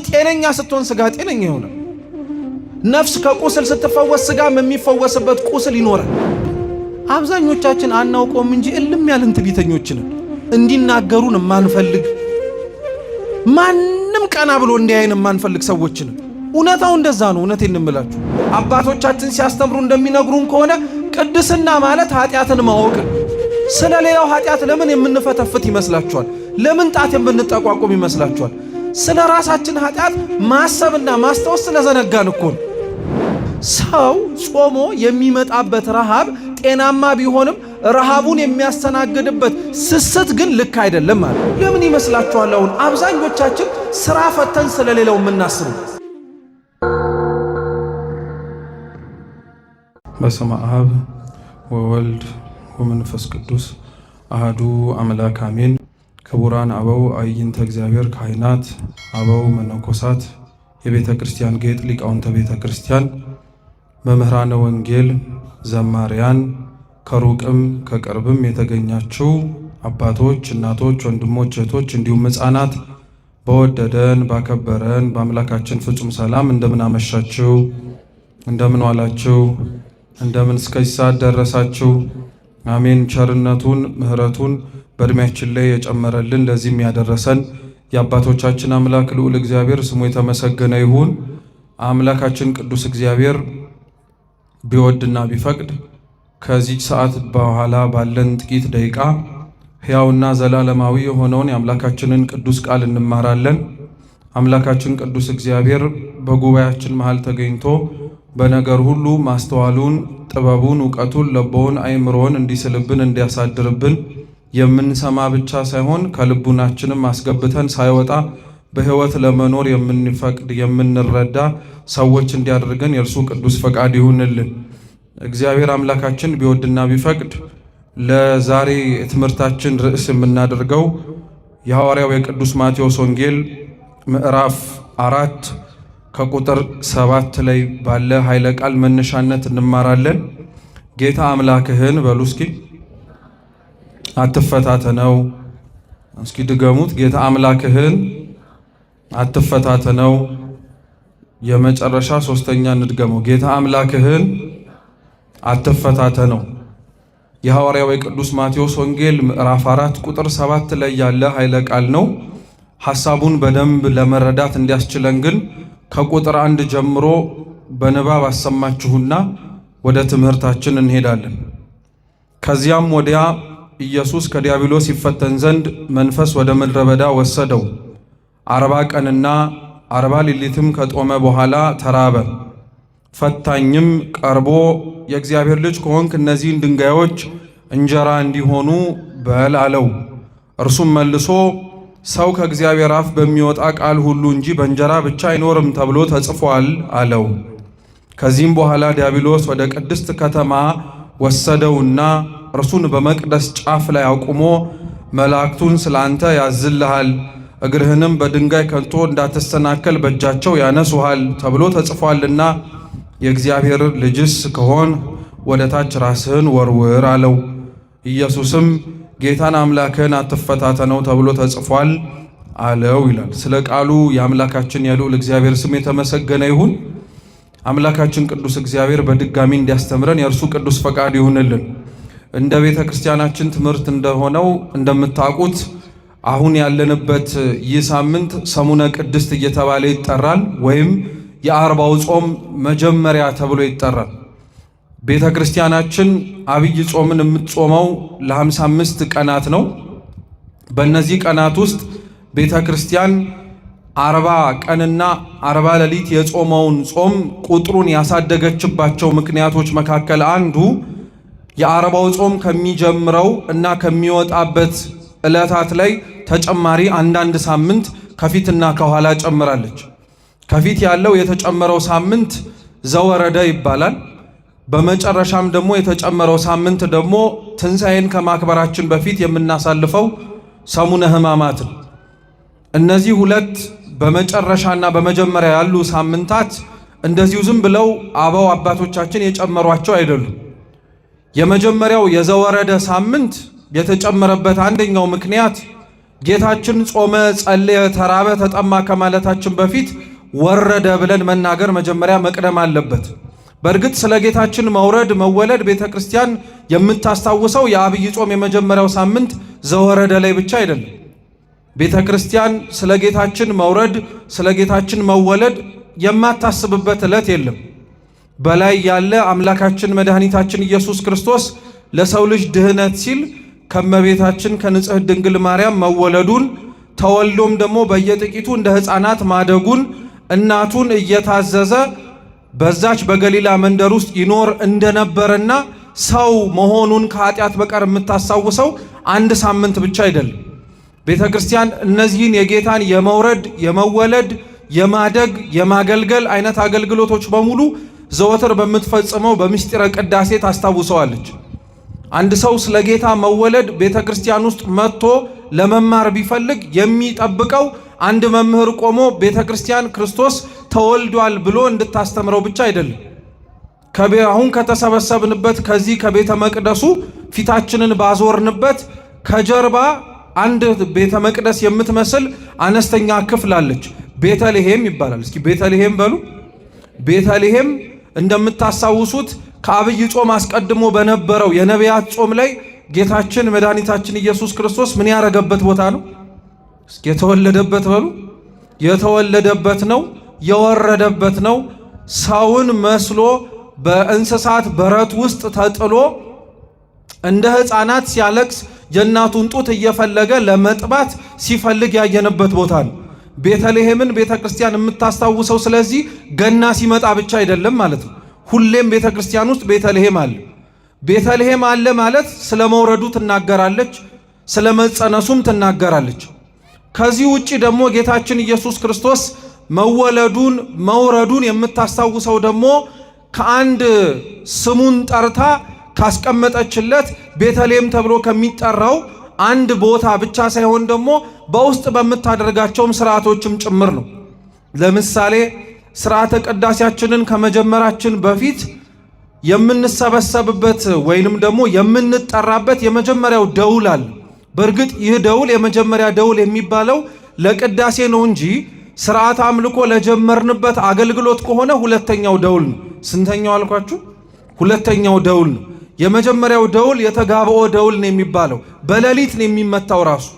ጤነኛ ስትሆን ስጋ ጤነኛ ይሆናል። ነፍስ ከቁስል ስትፈወስ ስጋም የሚፈወስበት ቁስል ይኖራል። አብዛኞቻችን አናውቀውም እንጂ እልም ያልን ትዕቢተኞች ነን። እንዲናገሩን ማንፈልግ፣ ማንም ቀና ብሎ እንዲያየን ማንፈልግ ሰዎች ነን። እውነታው እንደዛ ነው። እውነቴን እንምላችሁ አባቶቻችን ሲያስተምሩ እንደሚነግሩን ከሆነ ቅድስና ማለት ኃጢአትን ማወቅ። ስለሌላው ኃጢአት ለምን የምንፈተፍት ይመስላችኋል? ለምን ጣት የምንጠቋቁም ይመስላችኋል? ስለ ራሳችን ኃጢአት ማሰብና ማስታወስ ስለዘነጋን እኮ ነው። ሰው ጾሞ የሚመጣበት ረሃብ ጤናማ ቢሆንም ረሃቡን የሚያስተናግድበት ስስት ግን ልክ አይደለም ማለት። ለምን ይመስላችኋል አሁን አብዛኞቻችን ስራ ፈተን ስለሌላው የምናስበው? በስመ አብ ወወልድ ወመንፈስ ቅዱስ አሐዱ አምላክ አሜን። ክቡራን አበው አይንተ እግዚአብሔር ካህናት፣ አበው መነኮሳት፣ የቤተ ክርስቲያን ጌጥ ሊቃውንተ ቤተ ክርስቲያን፣ መምህራነ ወንጌል፣ ዘማሪያን፣ ከሩቅም ከቅርብም የተገኛችሁ አባቶች፣ እናቶች፣ ወንድሞች፣ እህቶች እንዲሁም ሕፃናት በወደደን ባከበረን በአምላካችን ፍጹም ሰላም እንደምን አመሻችሁ? እንደምን ዋላችሁ? እንደምን እስከዚህ ሰዓት ደረሳችሁ? አሜን። ቸርነቱን ምሕረቱን በእድሜያችን ላይ የጨመረልን ለዚህም ያደረሰን የአባቶቻችን አምላክ ልዑል እግዚአብሔር ስሙ የተመሰገነ ይሁን። አምላካችን ቅዱስ እግዚአብሔር ቢወድና ቢፈቅድ ከዚህ ሰዓት በኋላ ባለን ጥቂት ደቂቃ ሕያውና ዘላለማዊ የሆነውን የአምላካችንን ቅዱስ ቃል እንማራለን። አምላካችን ቅዱስ እግዚአብሔር በጉባኤያችን መሃል ተገኝቶ በነገር ሁሉ ማስተዋሉን፣ ጥበቡን፣ ዕውቀቱን፣ ልቦውን፣ አእምሮውን እንዲስልብን እንዲያሳድርብን የምንሰማ ብቻ ሳይሆን ከልቡናችንም አስገብተን ሳይወጣ በሕይወት ለመኖር የምንፈቅድ የምንረዳ ሰዎች እንዲያደርገን የእርሱ ቅዱስ ፈቃድ ይሁንልን። እግዚአብሔር አምላካችን ቢወድና ቢፈቅድ ለዛሬ የትምህርታችን ርዕስ የምናደርገው የሐዋርያው የቅዱስ ማቴዎስ ወንጌል ምዕራፍ 4 ከቁጥር 7 ላይ ባለ ኃይለ ቃል መነሻነት እንማራለን። ጌታ አምላክህን በሉ እስኪ አትፈታተነው። እስኪ ድገሙት። ጌታ አምላክህን አትፈታተነው። የመጨረሻ ሶስተኛ እንድገመው። ጌታ አምላክህን አትፈታተነው። የሐዋርያው የቅዱስ ማቴዎስ ወንጌል ምዕራፍ 4 ቁጥር 7 ላይ ያለ ኃይለ ቃል ነው። ሐሳቡን በደንብ ለመረዳት እንዲያስችለን ግን ከቁጥር 1 ጀምሮ በንባብ አሰማችሁና ወደ ትምህርታችን እንሄዳለን። ከዚያም ወዲያ ኢየሱስ ከዲያብሎስ ይፈተን ዘንድ መንፈስ ወደ ምድረ በዳ ወሰደው። 40 ቀንና 40 ሌሊትም ከጦመ በኋላ ተራበ። ፈታኝም ቀርቦ የእግዚአብሔር ልጅ ከሆንክ እነዚህን ድንጋዮች እንጀራ እንዲሆኑ በል አለው። እርሱም መልሶ ሰው ከእግዚአብሔር አፍ በሚወጣ ቃል ሁሉ እንጂ በእንጀራ ብቻ አይኖርም ተብሎ ተጽፏል አለው። ከዚህም በኋላ ዲያብሎስ ወደ ቅድስት ከተማ ወሰደውና እርሱን በመቅደስ ጫፍ ላይ አቁሞ መላእክቱን ስላንተ ያዝልሃል፣ እግርህንም በድንጋይ ከንቶ እንዳትሰናከል በእጃቸው ያነሱሃል ተብሎ ተጽፏልና የእግዚአብሔር ልጅስ ከሆን ወደ ታች ራስህን ወርውር አለው። ኢየሱስም ጌታን አምላክህን አትፈታተነው ተብሎ ተጽፏል አለው ይላል። ስለ ቃሉ የአምላካችን የልዑል እግዚአብሔር ስም የተመሰገነ ይሁን። አምላካችን ቅዱስ እግዚአብሔር በድጋሚ እንዲያስተምረን የእርሱ ቅዱስ ፈቃድ ይሁንልን። እንደ ቤተ ክርስቲያናችን ትምህርት እንደሆነው እንደምታውቁት አሁን ያለንበት ይህ ሳምንት ሰሙነ ቅድስት እየተባለ ይጠራል፣ ወይም የአርባው ጾም መጀመሪያ ተብሎ ይጠራል። ቤተ ክርስቲያናችን አብይ ጾምን የምትጾመው ለ55 ቀናት ነው። በእነዚህ ቀናት ውስጥ ቤተ ክርስቲያን 40 ቀንና 40 ሌሊት የጾመውን ጾም ቁጥሩን ያሳደገችባቸው ምክንያቶች መካከል አንዱ የአርባው ጾም ከሚጀምረው እና ከሚወጣበት ዕለታት ላይ ተጨማሪ አንዳንድ ሳምንት ከፊትና ከኋላ ጨምራለች። ከፊት ያለው የተጨመረው ሳምንት ዘወረደ ይባላል። በመጨረሻም ደግሞ የተጨመረው ሳምንት ደግሞ ትንሣኤን ከማክበራችን በፊት የምናሳልፈው ሰሙነ ሕማማት። እነዚህ ሁለት በመጨረሻና በመጀመሪያ ያሉ ሳምንታት እንደዚሁ ዝም ብለው አበው አባቶቻችን የጨመሯቸው አይደሉም። የመጀመሪያው የዘወረደ ሳምንት የተጨመረበት አንደኛው ምክንያት ጌታችን ጾመ፣ ጸለየ፣ ተራበ፣ ተጠማ ከማለታችን በፊት ወረደ ብለን መናገር መጀመሪያ መቅደም አለበት። በእርግጥ ስለ ጌታችን መውረድ መወለድ ቤተ ክርስቲያን የምታስታውሰው የአብይ ጾም የመጀመሪያው ሳምንት ዘወረደ ላይ ብቻ አይደለም። ቤተ ክርስቲያን ስለ ጌታችን መውረድ ስለ ጌታችን መወለድ የማታስብበት ዕለት የለም። በላይ ያለ አምላካችን መድኃኒታችን ኢየሱስ ክርስቶስ ለሰው ልጅ ድህነት ሲል ከመቤታችን ከንጽሕት ድንግል ማርያም መወለዱን ተወልዶም ደግሞ በየጥቂቱ እንደ ሕፃናት ማደጉን እናቱን እየታዘዘ በዛች በገሊላ መንደር ውስጥ ይኖር እንደነበረና ሰው መሆኑን ከኃጢአት በቀር የምታስታውሰው አንድ ሳምንት ብቻ አይደለም። ቤተ ክርስቲያን እነዚህን የጌታን የመውረድ፣ የመወለድ፣ የማደግ፣ የማገልገል አይነት አገልግሎቶች በሙሉ ዘወትር በምትፈጽመው በምስጢረ ቅዳሴ ታስታውሰዋለች። አንድ ሰው ስለ ጌታ መወለድ ቤተ ክርስቲያን ውስጥ መጥቶ ለመማር ቢፈልግ የሚጠብቀው አንድ መምህር ቆሞ ቤተ ክርስቲያን ክርስቶስ ተወልዷል ብሎ እንድታስተምረው ብቻ አይደለም። አሁን ከተሰበሰብንበት ከዚህ ከቤተ መቅደሱ ፊታችንን ባዞርንበት ከጀርባ አንድ ቤተ መቅደስ የምትመስል አነስተኛ ክፍል አለች። ቤተልሔም ይባላል። እስኪ ቤተልሔም በሉ። ቤተልሔም እንደምታስታውሱት ከአብይ ጾም አስቀድሞ በነበረው የነቢያት ጾም ላይ ጌታችን መድኃኒታችን ኢየሱስ ክርስቶስ ምን ያረገበት ቦታ ነው? እስኪ የተወለደበት በሉ። የተወለደበት ነው፣ የወረደበት ነው። ሰውን መስሎ በእንስሳት በረት ውስጥ ተጥሎ እንደ ሕፃናት ሲያለቅስ የእናቱን ጡት እየፈለገ ለመጥባት ሲፈልግ ያየነበት ቦታ ነው። ቤተልሔምን ቤተ ክርስቲያን የምታስታውሰው ስለዚህ ገና ሲመጣ ብቻ አይደለም ማለት ነው። ሁሌም ቤተ ክርስቲያን ውስጥ ቤተልሔም አለ። ቤተልሔም አለ ማለት ስለ መውረዱ ትናገራለች፣ ስለ መጸነሱም ትናገራለች። ከዚህ ውጪ ደግሞ ጌታችን ኢየሱስ ክርስቶስ መወለዱን መውረዱን የምታስታውሰው ደግሞ ከአንድ ስሙን ጠርታ ካስቀመጠችለት ቤተልሔም ተብሎ ከሚጠራው አንድ ቦታ ብቻ ሳይሆን ደግሞ በውስጥ በምታደርጋቸውም ስርዓቶችም ጭምር ነው። ለምሳሌ ስርዓተ ቅዳሴያችንን ከመጀመራችን በፊት የምንሰበሰብበት ወይንም ደግሞ የምንጠራበት የመጀመሪያው ደውል አለ። በእርግጥ ይህ ደውል የመጀመሪያ ደውል የሚባለው ለቅዳሴ ነው እንጂ ስርዓት አምልኮ ለጀመርንበት አገልግሎት ከሆነ ሁለተኛው ደውል ነው። ስንተኛው አልኳችሁ? ሁለተኛው ደውል ነው። የመጀመሪያው ደውል የተጋብኦ ደውል ነው የሚባለው። በሌሊት ነው የሚመታው። ራሱ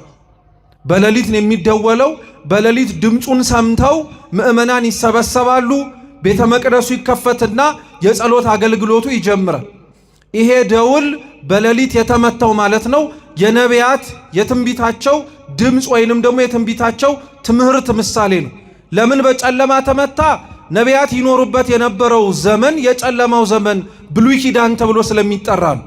በሌሊት ነው የሚደወለው። በሌሊት ድምፁን ሰምተው ምእመናን ይሰበሰባሉ። ቤተ መቅደሱ ይከፈትና የጸሎት አገልግሎቱ ይጀምራል። ይሄ ደውል በሌሊት የተመታው ማለት ነው የነቢያት የትንቢታቸው ድምፅ ወይንም ደግሞ የትንቢታቸው ትምህርት ምሳሌ ነው። ለምን በጨለማ ተመታ? ነቢያት ይኖሩበት የነበረው ዘመን የጨለማው ዘመን ብሉይ ኪዳን ተብሎ ስለሚጠራ ነው።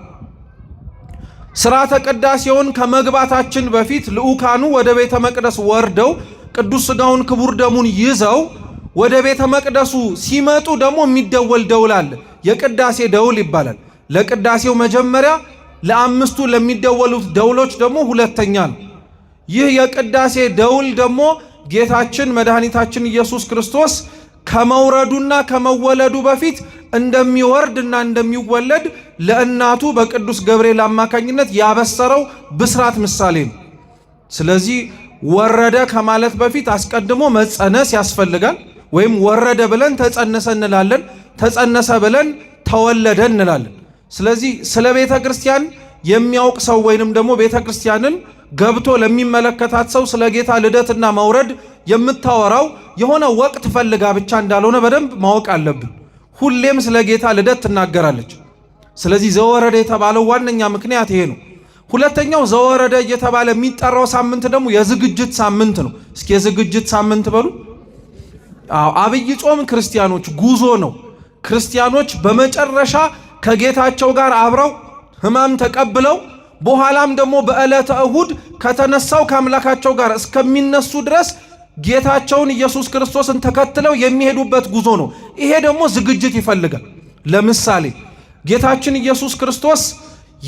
ሥርዓተ ቅዳሴውን ከመግባታችን በፊት ልዑካኑ ወደ ቤተ መቅደስ ወርደው ቅዱስ ሥጋውን ክቡር ደሙን ይዘው ወደ ቤተ መቅደሱ ሲመጡ ደግሞ የሚደወል ደውል አለ። የቅዳሴ ደውል ይባላል። ለቅዳሴው መጀመሪያ፣ ለአምስቱ ለሚደወሉት ደውሎች ደግሞ ሁለተኛ ነው። ይህ የቅዳሴ ደውል ደግሞ ጌታችን መድኃኒታችን ኢየሱስ ክርስቶስ ከመውረዱና ከመወለዱ በፊት እንደሚወርድና እንደሚወለድ ለእናቱ በቅዱስ ገብርኤል አማካኝነት ያበሰረው ብስራት ምሳሌ ነው። ስለዚህ ወረደ ከማለት በፊት አስቀድሞ መጸነስ ያስፈልጋል። ወይም ወረደ ብለን ተጸነሰ እንላለን፣ ተጸነሰ ብለን ተወለደ እንላለን። ስለዚህ ስለ ቤተ ክርስቲያን የሚያውቅ ሰው ወይንም ደግሞ ቤተ ክርስቲያንን ገብቶ ለሚመለከታት ሰው ስለ ጌታ ልደትና መውረድ የምታወራው የሆነ ወቅት ፈልጋ ብቻ እንዳልሆነ በደንብ ማወቅ አለብን። ሁሌም ስለ ጌታ ልደት ትናገራለች። ስለዚህ ዘወረደ የተባለው ዋነኛ ምክንያት ይሄ ነው። ሁለተኛው ዘወረደ እየተባለ የሚጠራው ሳምንት ደግሞ የዝግጅት ሳምንት ነው። እስኪ የዝግጅት ሳምንት በሉ። አብይ ጾም ክርስቲያኖች ጉዞ ነው። ክርስቲያኖች በመጨረሻ ከጌታቸው ጋር አብረው ሕማም ተቀብለው በኋላም ደግሞ በዕለተ እሁድ ከተነሳው ከአምላካቸው ጋር እስከሚነሱ ድረስ ጌታቸውን ኢየሱስ ክርስቶስን ተከትለው የሚሄዱበት ጉዞ ነው። ይሄ ደግሞ ዝግጅት ይፈልጋል። ለምሳሌ ጌታችን ኢየሱስ ክርስቶስ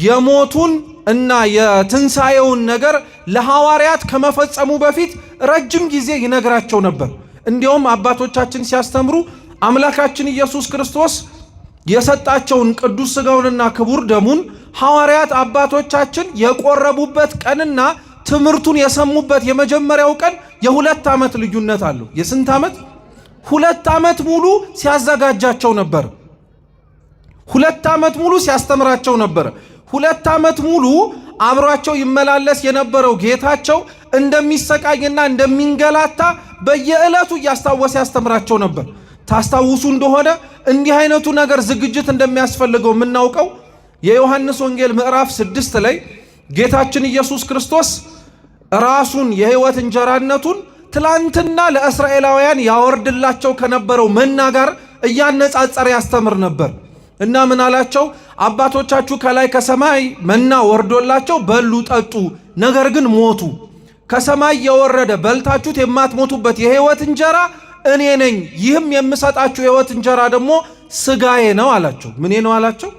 የሞቱን እና የትንሣኤውን ነገር ለሐዋርያት ከመፈጸሙ በፊት ረጅም ጊዜ ይነግራቸው ነበር። እንዲያውም አባቶቻችን ሲያስተምሩ አምላካችን ኢየሱስ ክርስቶስ የሰጣቸውን ቅዱስ ሥጋውንና ክቡር ደሙን ሐዋርያት አባቶቻችን የቆረቡበት ቀንና ትምህርቱን የሰሙበት የመጀመሪያው ቀን የ2 ዓመት ልዩነት አለው። የስንት ዓመት? 2 ዓመት ሙሉ ሲያዘጋጃቸው ነበር። 2 ዓመት ሙሉ ሲያስተምራቸው ነበር። 2 ዓመት ሙሉ አብሯቸው ይመላለስ የነበረው ጌታቸው እንደሚሰቃይና እንደሚንገላታ በየዕለቱ እያስታወሰ ያስተምራቸው ነበር። ታስታውሱ እንደሆነ እንዲህ አይነቱ ነገር ዝግጅት እንደሚያስፈልገው የምናውቀው የዮሐንስ ወንጌል ምዕራፍ 6 ላይ ጌታችን ኢየሱስ ክርስቶስ ራሱን የሕይወት እንጀራነቱን ትላንትና ለእስራኤላውያን ያወርድላቸው ከነበረው መና ጋር እያነጻጸረ ያስተምር ነበር እና ምን አላቸው? አባቶቻችሁ ከላይ ከሰማይ መና ወርዶላቸው በሉ ጠጡ፣ ነገር ግን ሞቱ። ከሰማይ የወረደ በልታችሁት የማትሞቱበት የሕይወት እንጀራ እኔ ነኝ። ይህም የምሰጣችሁ የሕይወት እንጀራ ደግሞ ስጋዬ ነው አላቸው። ምኔ ነው አላቸው?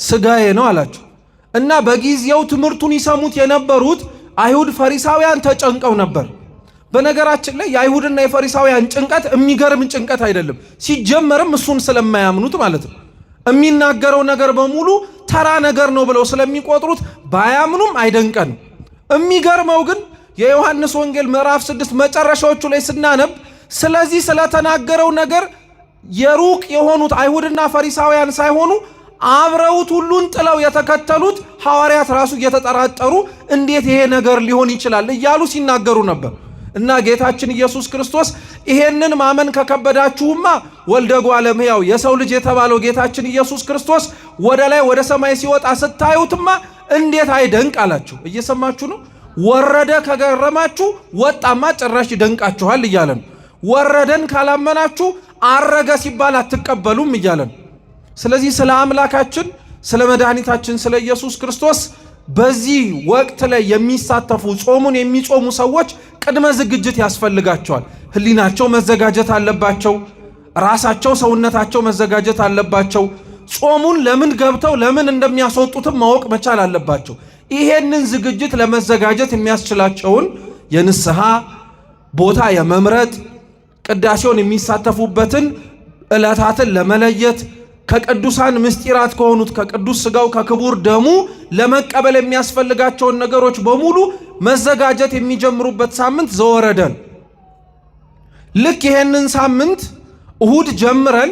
ስጋዬ ነው አላቸው። እና በጊዜው ትምህርቱን ይሰሙት የነበሩት አይሁድ ፈሪሳውያን ተጨንቀው ነበር። በነገራችን ላይ የአይሁድና የፈሪሳውያን ጭንቀት የሚገርም ጭንቀት አይደለም። ሲጀመርም እሱን ስለማያምኑት ማለት ነው። የሚናገረው ነገር በሙሉ ተራ ነገር ነው ብለው ስለሚቆጥሩት ባያምኑም አይደንቀንም። የሚገርመው ግን የዮሐንስ ወንጌል ምዕራፍ 6 መጨረሻዎቹ ላይ ስናነብ ስለዚህ ስለተናገረው ነገር የሩቅ የሆኑት አይሁድና ፈሪሳውያን ሳይሆኑ አብረውት ሁሉን ጥለው የተከተሉት ሐዋርያት ራሱ እየተጠራጠሩ እንዴት ይሄ ነገር ሊሆን ይችላል እያሉ ሲናገሩ ነበር። እና ጌታችን ኢየሱስ ክርስቶስ ይሄንን ማመን ከከበዳችሁማ ወልደ እጓለ እመሕያው የሰው ልጅ የተባለው ጌታችን ኢየሱስ ክርስቶስ ወደ ላይ ወደ ሰማይ ሲወጣ ስታዩትማ እንዴት አይደንቅ አላቸው። እየሰማችሁ ነው? ወረደ ከገረማችሁ ወጣማ ጭራሽ ይደንቃችኋል እያለ ነው። ወረደን ካላመናችሁ አረገ ሲባል አትቀበሉም እያለ ነው። ስለዚህ ስለ አምላካችን ስለ መድኃኒታችን ስለ ኢየሱስ ክርስቶስ በዚህ ወቅት ላይ የሚሳተፉ ጾሙን የሚጾሙ ሰዎች ቅድመ ዝግጅት ያስፈልጋቸዋል። ሕሊናቸው መዘጋጀት አለባቸው። ራሳቸው ሰውነታቸው መዘጋጀት አለባቸው። ጾሙን ለምን ገብተው ለምን እንደሚያስወጡትም ማወቅ መቻል አለባቸው። ይሄንን ዝግጅት ለመዘጋጀት የሚያስችላቸውን የንስሐ ቦታ የመምረጥ ቅዳሴውን የሚሳተፉበትን ዕለታትን ለመለየት ከቅዱሳን ምስጢራት ከሆኑት ከቅዱስ ሥጋው ከክቡር ደሙ ለመቀበል የሚያስፈልጋቸውን ነገሮች በሙሉ መዘጋጀት የሚጀምሩበት ሳምንት ዘወረደን። ልክ ይሄንን ሳምንት እሁድ ጀምረን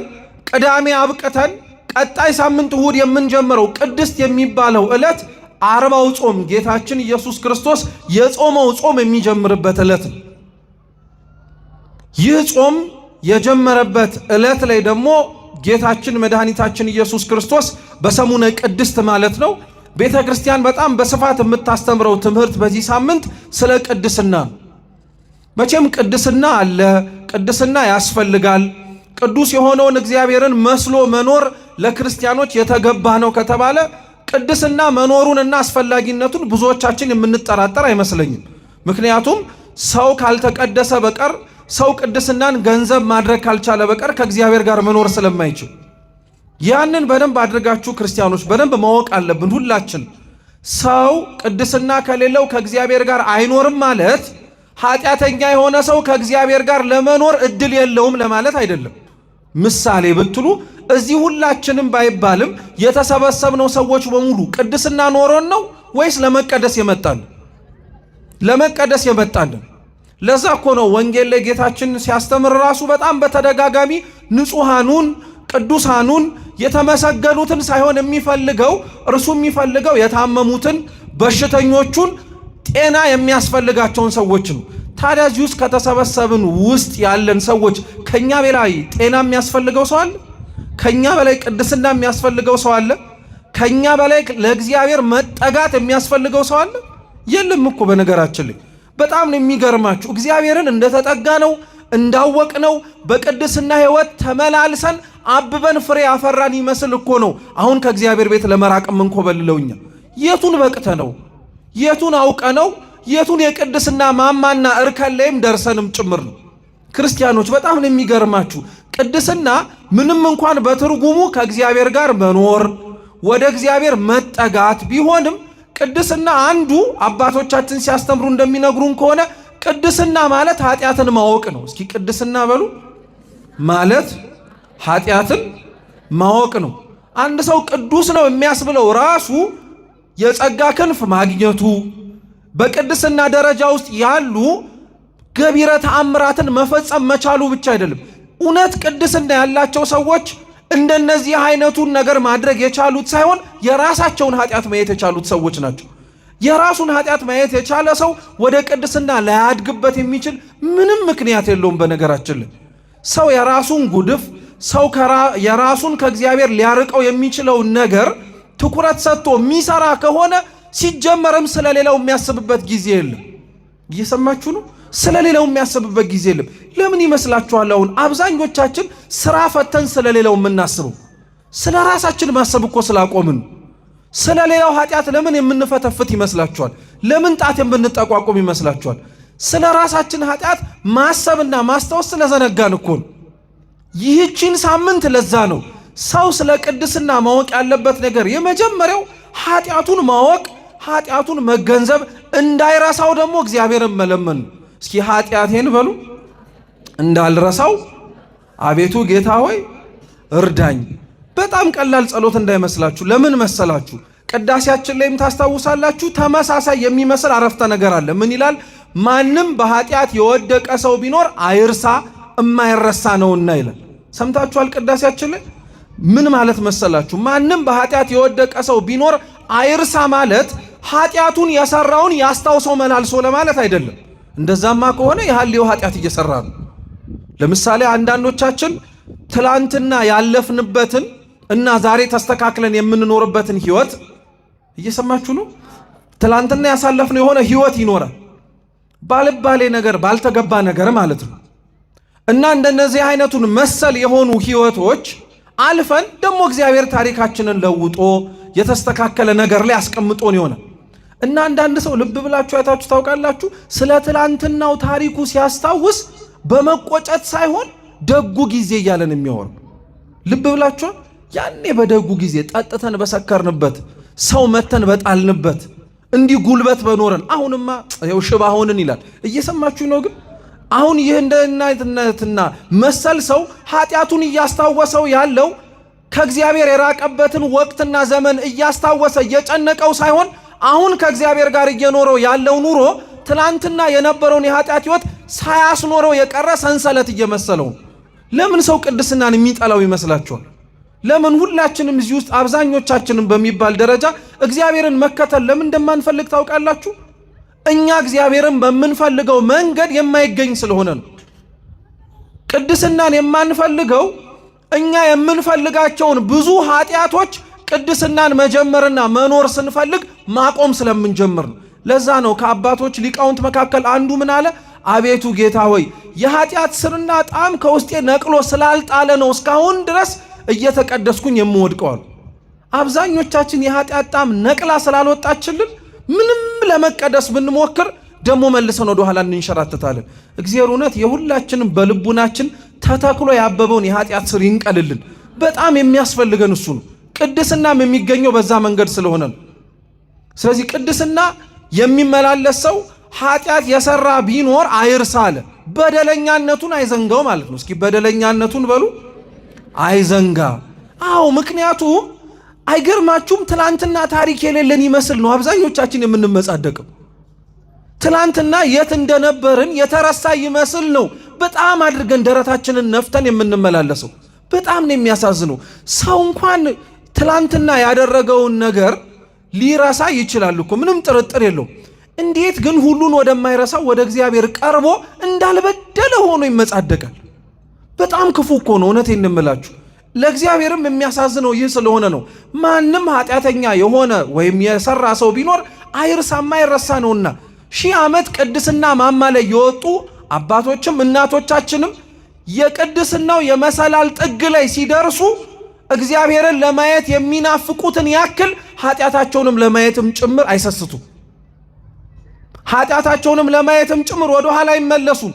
ቅዳሜ አብቅተን ቀጣይ ሳምንት እሁድ የምንጀምረው ቅድስት የሚባለው ዕለት አርባው ጾም ጌታችን ኢየሱስ ክርስቶስ የጾመው ጾም የሚጀምርበት ዕለት ነው። ይህ ጾም የጀመረበት ዕለት ላይ ደግሞ ጌታችን መድኃኒታችን ኢየሱስ ክርስቶስ በሰሙነ ቅድስት ማለት ነው ቤተ ክርስቲያን በጣም በስፋት የምታስተምረው ትምህርት በዚህ ሳምንት ስለ ቅድስና። መቼም ቅድስና አለ፣ ቅድስና ያስፈልጋል። ቅዱስ የሆነውን እግዚአብሔርን መስሎ መኖር ለክርስቲያኖች የተገባ ነው ከተባለ ቅድስና መኖሩንና አስፈላጊነቱን ብዙዎቻችን የምንጠራጠር አይመስለኝም። ምክንያቱም ሰው ካልተቀደሰ በቀር ሰው ቅድስናን ገንዘብ ማድረግ ካልቻለ በቀር ከእግዚአብሔር ጋር መኖር ስለማይችል ያንን በደንብ አድርጋችሁ ክርስቲያኖች በደንብ ማወቅ አለብን። ሁላችን ሰው ቅድስና ከሌለው ከእግዚአብሔር ጋር አይኖርም ማለት ኃጢአተኛ የሆነ ሰው ከእግዚአብሔር ጋር ለመኖር እድል የለውም ለማለት አይደለም። ምሳሌ ብትሉ እዚህ ሁላችንም ባይባልም የተሰበሰብነው ሰዎች በሙሉ ቅድስና ኖሮን ነው ወይስ ለመቀደስ የመጣን? ለመቀደስ የመጣን። ለዛ እኮ ነው ወንጌል ላይ ጌታችን ሲያስተምር ራሱ በጣም በተደጋጋሚ ንጹሃኑን ቅዱሳኑን የተመሰገኑትን ሳይሆን የሚፈልገው እርሱ የሚፈልገው የታመሙትን በሽተኞቹን ጤና የሚያስፈልጋቸውን ሰዎች ነው። ታዲያ እዚህ ውስጥ ከተሰበሰብን ውስጥ ያለን ሰዎች ከኛ በላይ ጤና የሚያስፈልገው ሰው አለ? ከኛ በላይ ቅድስና የሚያስፈልገው ሰው አለ? ከኛ በላይ ለእግዚአብሔር መጠጋት የሚያስፈልገው ሰው አለ? የለም እኮ። በነገራችን ላይ በጣም ነው የሚገርማችሁ። እግዚአብሔርን እንደተጠጋ ነው እንዳወቅ ነው በቅድስና ሕይወት ተመላልሰን አብበን ፍሬ ያፈራን ይመስል እኮ ነው አሁን ከእግዚአብሔር ቤት ለመራቅ የምንኮበልለውኛ። የቱን በቅተ ነው? የቱን አውቀ ነው? የቱን የቅድስና ማማና እርከን ላይም ደርሰንም ጭምር ነው። ክርስቲያኖች በጣም ነው የሚገርማችሁ። ቅድስና ምንም እንኳን በትርጉሙ ከእግዚአብሔር ጋር መኖር ወደ እግዚአብሔር መጠጋት ቢሆንም ቅድስና አንዱ አባቶቻችን ሲያስተምሩ እንደሚነግሩን ከሆነ ቅድስና ማለት ኃጢአትን ማወቅ ነው። እስኪ ቅድስና በሉ ማለት ኃጢአትን ማወቅ ነው። አንድ ሰው ቅዱስ ነው የሚያስብለው ራሱ የጸጋ ክንፍ ማግኘቱ በቅድስና ደረጃ ውስጥ ያሉ ገቢረ ተአምራትን መፈጸም መቻሉ ብቻ አይደለም። እውነት ቅድስና ያላቸው ሰዎች እንደነዚህ አይነቱን ነገር ማድረግ የቻሉት ሳይሆን የራሳቸውን ኃጢአት ማየት የቻሉት ሰዎች ናቸው። የራሱን ኃጢአት ማየት የቻለ ሰው ወደ ቅድስና ላያድግበት የሚችል ምንም ምክንያት የለውም። በነገራችን ላይ ሰው የራሱን ጉድፍ ሰው የራሱን ከእግዚአብሔር ሊያርቀው የሚችለውን ነገር ትኩረት ሰጥቶ የሚሰራ ከሆነ ሲጀመርም ስለሌላው የሚያስብበት ጊዜ የለም። እየሰማችሁ ነው? ስለሌላው የሚያስብበት ጊዜ የለም። ለምን ይመስላችኋል? አሁን አብዛኞቻችን ስራ ፈተን ስለሌላው የምናስበው ስለ ራሳችን ማሰብ እኮ ስላቆምን። ስለሌላው ኃጢአት ለምን የምንፈተፍት ይመስላችኋል? ለምን ጣት የምንጠቋቁም ይመስላችኋል? ስለ ራሳችን ኃጢአት ማሰብና ማስታወስ ስለዘነጋን እኮ ነው። ይህችን ሳምንት ለዛ ነው ሰው ስለ ቅድስና ማወቅ ያለበት ነገር የመጀመሪያው ኃጢአቱን ማወቅ፣ ኃጢአቱን መገንዘብ፣ እንዳይረሳው ደግሞ እግዚአብሔርን መለመን። እስኪ ኃጢአቴን በሉ እንዳልረሳው አቤቱ ጌታ ሆይ እርዳኝ። በጣም ቀላል ጸሎት እንዳይመስላችሁ። ለምን መሰላችሁ? ቅዳሴያችን ላይም ታስታውሳላችሁ ተመሳሳይ የሚመስል አረፍተ ነገር አለ። ምን ይላል? ማንም በኃጢአት የወደቀ ሰው ቢኖር አይርሳ እማይረሳ ነውና ይላል። ሰምታችኋል? ቅዳሴያችን ላይ ምን ማለት መሰላችሁ? ማንም በኃጢአት የወደቀ ሰው ቢኖር አይርሳ ማለት ኃጢአቱን የሰራውን ያስታውሰው መላልሶ ለማለት አይደለም። እንደዛማ ከሆነ የሐልዮ ኃጢአት እየሰራ ነው። ለምሳሌ አንዳንዶቻችን ትላንትና ያለፍንበትን እና ዛሬ ተስተካክለን የምንኖርበትን ህይወት እየሰማችሁ ነው። ትላንትና ያሳለፍነው የሆነ ህይወት ይኖራል፣ ባልባሌ ነገር ባልተገባ ነገር ማለት ነው። እና እንደነዚህ አይነቱን መሰል የሆኑ ህይወቶች አልፈን ደግሞ እግዚአብሔር ታሪካችንን ለውጦ የተስተካከለ ነገር ላይ አስቀምጦን ይሆናል። እና አንዳንድ ሰው ልብ ብላችሁ አይታችሁ ታውቃላችሁ፣ ስለ ትላንትናው ታሪኩ ሲያስታውስ በመቆጨት ሳይሆን ደጉ ጊዜ እያለን የሚያወሩ ልብ ብላችሁ ያኔ በደጉ ጊዜ ጠጥተን በሰከርንበት ሰው መተን በጣልንበት እንዲህ ጉልበት በኖረን አሁንማ ይኸው ሽባ ሆንን ይላል። እየሰማችሁ ነው? ግን አሁን ይህ እንደናይትና መሰል ሰው ኃጢአቱን እያስታወሰው ያለው ከእግዚአብሔር የራቀበትን ወቅትና ዘመን እያስታወሰ እየጨነቀው ሳይሆን አሁን ከእግዚአብሔር ጋር እየኖረው ያለው ኑሮ ትላንትና የነበረውን የኃጢአት ህይወት ሳያስኖረው የቀረ ሰንሰለት እየመሰለው። ለምን ሰው ቅድስናን የሚጠላው ይመስላችኋል? ለምን ሁላችንም እዚህ ውስጥ አብዛኞቻችንም በሚባል ደረጃ እግዚአብሔርን መከተል ለምን እንደማንፈልግ ታውቃላችሁ? እኛ እግዚአብሔርን በምንፈልገው መንገድ የማይገኝ ስለሆነ ነው። ቅድስናን የማንፈልገው እኛ የምንፈልጋቸውን ብዙ ኃጢአቶች ቅድስናን መጀመርና መኖር ስንፈልግ ማቆም ስለምንጀምር ነው። ለዛ ነው ከአባቶች ሊቃውንት መካከል አንዱ ምን አለ? አቤቱ ጌታ ሆይ የኃጢአት ስርና ጣም ከውስጤ ነቅሎ ስላልጣለ ነው እስካሁን ድረስ እየተቀደስኩኝ የምወድቀዋል። አብዛኞቻችን የኃጢአት ጣም ነቅላ ስላልወጣችልን ምንም ለመቀደስ ብንሞክር ደግሞ መልሰን ወደ ኋላ እንንሸራተታለን። እግዚአብሔር እውነት የሁላችንም በልቡናችን ተተክሎ ያበበውን የኃጢአት ስር ይንቀልልን። በጣም የሚያስፈልገን እሱ ነው። ቅድስናም የሚገኘው በዛ መንገድ ስለሆነ ነው። ስለዚህ ቅድስና የሚመላለስ ሰው ኃጢአት የሰራ ቢኖር አይርሳ አለ። በደለኛነቱን አይዘንጋው ማለት ነው። እስኪ በደለኛነቱን በሉ አይዘንጋ። አዎ፣ ምክንያቱም አይገርማችሁም? ትላንትና ታሪክ የሌለን ይመስል ነው አብዛኞቻችን የምንመጻደቀው። ትላንትና የት እንደነበርን የተረሳ ይመስል ነው በጣም አድርገን ደረታችንን ነፍተን የምንመላለሰው። በጣም ነው የሚያሳዝነው። ሰው እንኳን ትላንትና ያደረገውን ነገር ሊረሳ ይችላል እኮ ምንም ጥርጥር የለውም። እንዴት ግን ሁሉን ወደማይረሳው ወደ እግዚአብሔር ቀርቦ እንዳልበደለ ሆኖ ይመጻደቃል? በጣም ክፉ እኮ ነው። እውነቴን እንምላችሁ ለእግዚአብሔርም የሚያሳዝነው ይህ ስለሆነ ነው። ማንም ኃጢአተኛ የሆነ ወይም የሰራ ሰው ቢኖር አይርሳ የማይረሳ ነውና 1000 ዓመት ቅድስና ማማ ላይ የወጡ አባቶችም እናቶቻችንም የቅድስናው የመሰላል ጥግ ላይ ሲደርሱ እግዚአብሔርን ለማየት የሚናፍቁትን ያክል ኃጢአታቸውንም ለማየትም ጭምር አይሰስቱም። ኃጢአታቸውንም ለማየትም ጭምር ወደ ኋላ አይመለሱም።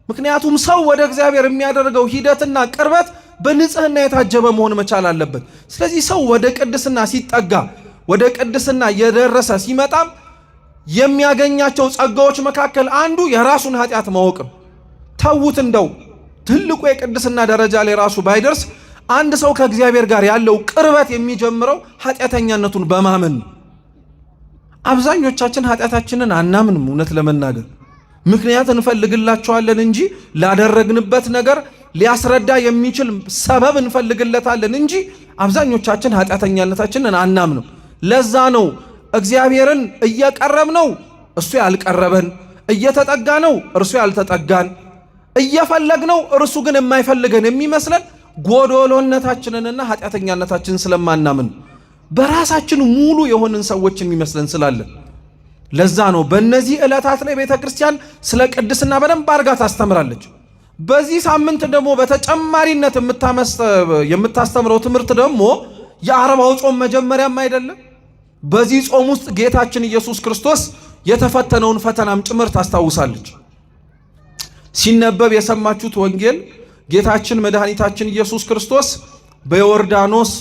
ምክንያቱም ሰው ወደ እግዚአብሔር የሚያደርገው ሂደትና ቅርበት በንጽህና የታጀበ መሆን መቻል አለበት። ስለዚህ ሰው ወደ ቅድስና ሲጠጋ ወደ ቅድስና የደረሰ ሲመጣም የሚያገኛቸው ጸጋዎች መካከል አንዱ የራሱን ኃጢአት ማወቅ ነው። ተውት እንደው ትልቁ የቅድስና ደረጃ ላይ ራሱ ባይደርስ አንድ ሰው ከእግዚአብሔር ጋር ያለው ቅርበት የሚጀምረው ኃጢአተኛነቱን በማመን ነው። አብዛኞቻችን ኃጢአታችንን አናምንም። እውነት ለመናገር ምክንያት እንፈልግላቸዋለን እንጂ ላደረግንበት ነገር ሊያስረዳ የሚችል ሰበብ እንፈልግለታለን እንጂ አብዛኞቻችን ኃጢአተኛነታችንን አናምንም። ለዛ ነው እግዚአብሔርን እየቀረብነው እሱ ያልቀረበን፣ እየተጠጋነው እርሱ ያልተጠጋን፣ እየፈለግነው እርሱ ግን የማይፈልገን የሚመስለን ጎዶሎነታችንንና ኃጢአተኛነታችንን ስለማናምን በራሳችን ሙሉ የሆንን ሰዎች የሚመስለን ስላለን። ለዛ ነው በእነዚህ ዕለታት ላይ ቤተክርስቲያን ስለ ቅድስና በደንብ አድርጋ ታስተምራለች። በዚህ ሳምንት ደግሞ በተጨማሪነት የምታስተምረው ትምህርት ደግሞ የአርባው ጾም መጀመሪያም አይደለም። በዚህ ጾም ውስጥ ጌታችን ኢየሱስ ክርስቶስ የተፈተነውን ፈተናም ጭምር ታስታውሳለች። ሲነበብ የሰማችሁት ወንጌል ጌታችን መድኃኒታችን ኢየሱስ ክርስቶስ በዮርዳኖስ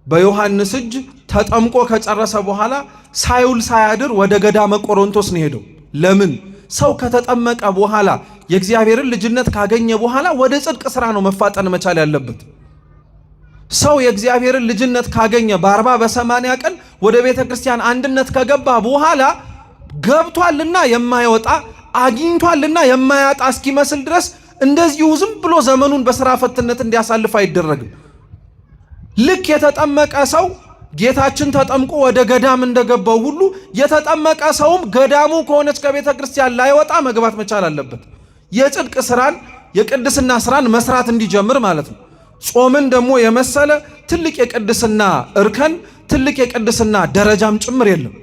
በዮሐንስ እጅ ተጠምቆ ከጨረሰ በኋላ ሳይውል ሳያድር ወደ ገዳመ ቆሮንቶስ ነው ሄደው። ለምን? ሰው ከተጠመቀ በኋላ የእግዚአብሔርን ልጅነት ካገኘ በኋላ ወደ ጽድቅ ሥራ ነው መፋጠን መቻል ያለበት። ሰው የእግዚአብሔርን ልጅነት ካገኘ በ40 በ80 ቀን ወደ ቤተ ክርስቲያን አንድነት ከገባ በኋላ ገብቷልና የማይወጣ አግኝቷልና የማያጣ እስኪመስል ድረስ እንደዚሁ ዝም ብሎ ዘመኑን በሥራ ፈትነት እንዲያሳልፍ አይደረግም። ልክ የተጠመቀ ሰው ጌታችን ተጠምቆ ወደ ገዳም እንደገባው ሁሉ የተጠመቀ ሰውም ገዳሙ ከሆነች ከቤተ ክርስቲያን ላይወጣ መግባት መቻል አለበት። የጽድቅ ሥራን የቅድስና ሥራን መስራት እንዲጀምር ማለት ነው። ጾምን ደግሞ የመሰለ ትልቅ የቅድስና እርከን ትልቅ የቅድስና ደረጃም ጭምር የለም።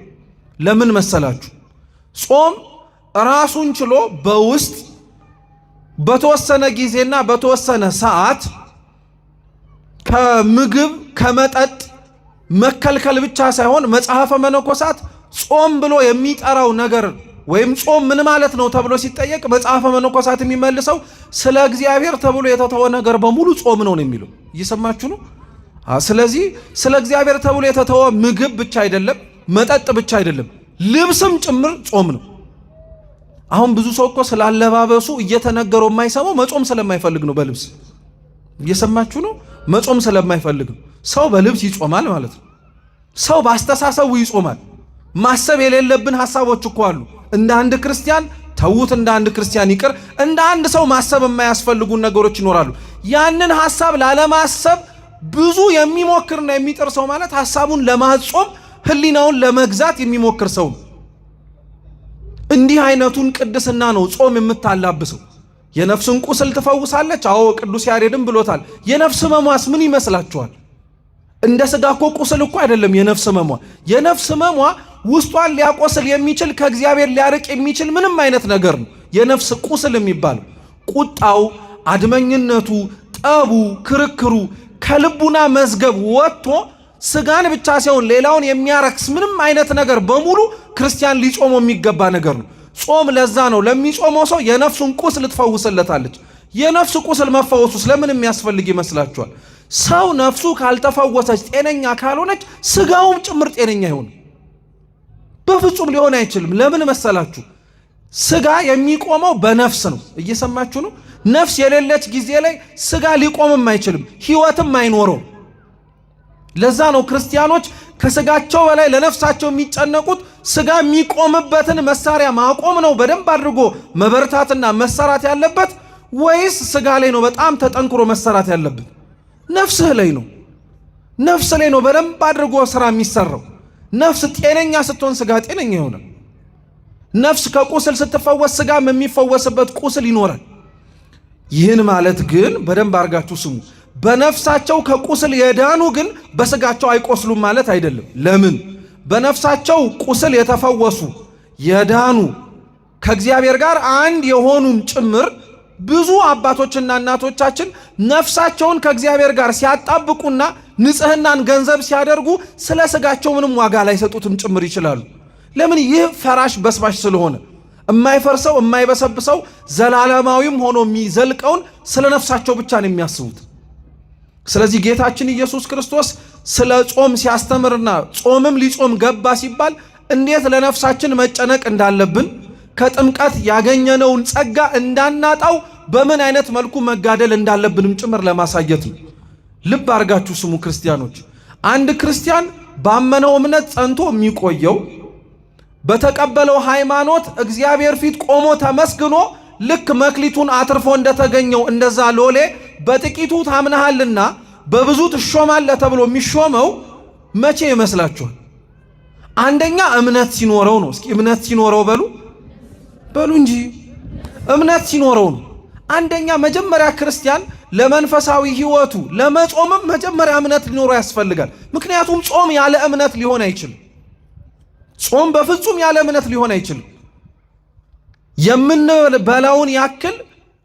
ለምን መሰላችሁ? ጾም ራሱን ችሎ በውስጥ በተወሰነ ጊዜና በተወሰነ ሰዓት ከምግብ ከመጠጥ መከልከል ብቻ ሳይሆን መጽሐፈ መነኮሳት ጾም ብሎ የሚጠራው ነገር ወይም ጾም ምን ማለት ነው ተብሎ ሲጠየቅ መጽሐፈ መነኮሳት የሚመልሰው ስለ እግዚአብሔር ተብሎ የተተወ ነገር በሙሉ ጾም ነው የሚለው። እየሰማችሁ ነው? ስለዚህ ስለ እግዚአብሔር ተብሎ የተተወ ምግብ ብቻ አይደለም፣ መጠጥ ብቻ አይደለም፣ ልብስም ጭምር ጾም ነው። አሁን ብዙ ሰው እኮ ስላለባበሱ እየተነገረው የማይሰማው መጾም ስለማይፈልግ ነው። በልብስ እየሰማችሁ ነው? መጾም ስለማይፈልግ ነው። ሰው በልብስ ይጾማል ማለት ነው። ሰው በአስተሳሰቡ ይጾማል። ማሰብ የሌለብን ሐሳቦች እኮ አሉ። እንደ አንድ ክርስቲያን ተውት፣ እንደ አንድ ክርስቲያን ይቅር፣ እንደ አንድ ሰው ማሰብ የማያስፈልጉን ነገሮች ይኖራሉ። ያንን ሐሳብ ላለማሰብ ብዙ የሚሞክርና የሚጥር ሰው ማለት ሐሳቡን ለማጾም ሕሊናውን ለመግዛት የሚሞክር ሰው ነው። እንዲህ አይነቱን ቅድስና ነው ጾም የምታላብሰው። የነፍስን ቁስል ትፈውሳለች። አዎ ቅዱስ ያሬድም ብሎታል። የነፍስ ሕመሟስ ምን ይመስላችኋል? እንደ ሥጋ እኮ ቁስል እኮ አይደለም የነፍስ ሕመሟ። የነፍስ ሕመሟ ውስጧን ሊያቆስል የሚችል ከእግዚአብሔር ሊያርቅ የሚችል ምንም አይነት ነገር ነው የነፍስ ቁስል የሚባለው። ቁጣው፣ አድመኝነቱ፣ ጠቡ፣ ክርክሩ ከልቡና መዝገብ ወጥቶ ሥጋን ብቻ ሳይሆን ሌላውን የሚያረክስ ምንም አይነት ነገር በሙሉ ክርስቲያን ሊጾመው የሚገባ ነገር ነው። ጾም ለዛ ነው ለሚጾመው ሰው የነፍሱን ቁስል ትፈውስለታለች። የነፍስ ቁስል መፈወሱ ስለምን የሚያስፈልግ ይመስላችኋል? ሰው ነፍሱ ካልተፈወሰች ጤነኛ ካልሆነች ሥጋውም ጭምር ጤነኛ ይሆን? በፍጹም ሊሆን አይችልም። ለምን መሰላችሁ? ሥጋ የሚቆመው በነፍስ ነው። እየሰማችሁ ነው? ነፍስ የሌለች ጊዜ ላይ ሥጋ ሊቆምም አይችልም፣ ሕይወትም አይኖረው። ለዛ ነው ክርስቲያኖች ከሥጋቸው በላይ ለነፍሳቸው የሚጨነቁት። ሥጋ የሚቆምበትን መሳሪያ ማቆም ነው በደንብ አድርጎ መበርታትና መሰራት ያለበት፣ ወይስ ሥጋ ላይ ነው በጣም ተጠንክሮ መሰራት ያለበት? ነፍስህ ላይ ነው። ነፍስ ላይ ነው በደንብ አድርጎ ስራ የሚሰራው። ነፍስ ጤነኛ ስትሆን ሥጋ ጤነኛ ይሆናል። ነፍስ ከቁስል ስትፈወስ ሥጋም የሚፈወስበት ቁስል ይኖራል። ይህን ማለት ግን በደንብ አድርጋችሁ ስሙ። በነፍሳቸው ከቁስል የዳኑ ግን በሥጋቸው አይቆስሉም ማለት አይደለም። ለምን? በነፍሳቸው ቁስል የተፈወሱ የዳኑ ከእግዚአብሔር ጋር አንድ የሆኑም ጭምር ብዙ አባቶችና እናቶቻችን ነፍሳቸውን ከእግዚአብሔር ጋር ሲያጣብቁና ንጽሕናን ገንዘብ ሲያደርጉ ስለ ሥጋቸው ምንም ዋጋ ላይሰጡትም ጭምር ይችላሉ። ለምን? ይህ ፈራሽ በስባሽ ስለሆነ የማይፈርሰው የማይበሰብሰው ዘላለማዊም ሆኖ የሚዘልቀውን ስለ ነፍሳቸው ብቻ ነው የሚያስቡት። ስለዚህ ጌታችን ኢየሱስ ክርስቶስ ስለ ጾም ሲያስተምርና ጾምም ሊጾም ገባ ሲባል እንዴት ለነፍሳችን መጨነቅ እንዳለብን ከጥምቀት ያገኘነውን ጸጋ እንዳናጣው በምን አይነት መልኩ መጋደል እንዳለብንም ጭምር ለማሳየት ነው። ልብ አድርጋችሁ ስሙ ክርስቲያኖች። አንድ ክርስቲያን ባመነው እምነት ጸንቶ የሚቆየው በተቀበለው ሃይማኖት እግዚአብሔር ፊት ቆሞ ተመስግኖ ልክ መክሊቱን አትርፎ እንደተገኘው እንደዛ ሎሌ በጥቂቱ ታምነሃልና በብዙ ትሾማለህ ተብሎ የሚሾመው መቼ ይመስላችኋል? አንደኛ እምነት ሲኖረው ነው። እስኪ እምነት ሲኖረው በሉ እንጂ እምነት ሲኖረው ነው። አንደኛ መጀመሪያ ክርስቲያን ለመንፈሳዊ ህይወቱ ለመጾምም መጀመሪያ እምነት ሊኖረው ያስፈልጋል። ምክንያቱም ጾም ያለ እምነት ሊሆን አይችልም። ጾም በፍጹም ያለ እምነት ሊሆን አይችልም። የምንበላውን ያክል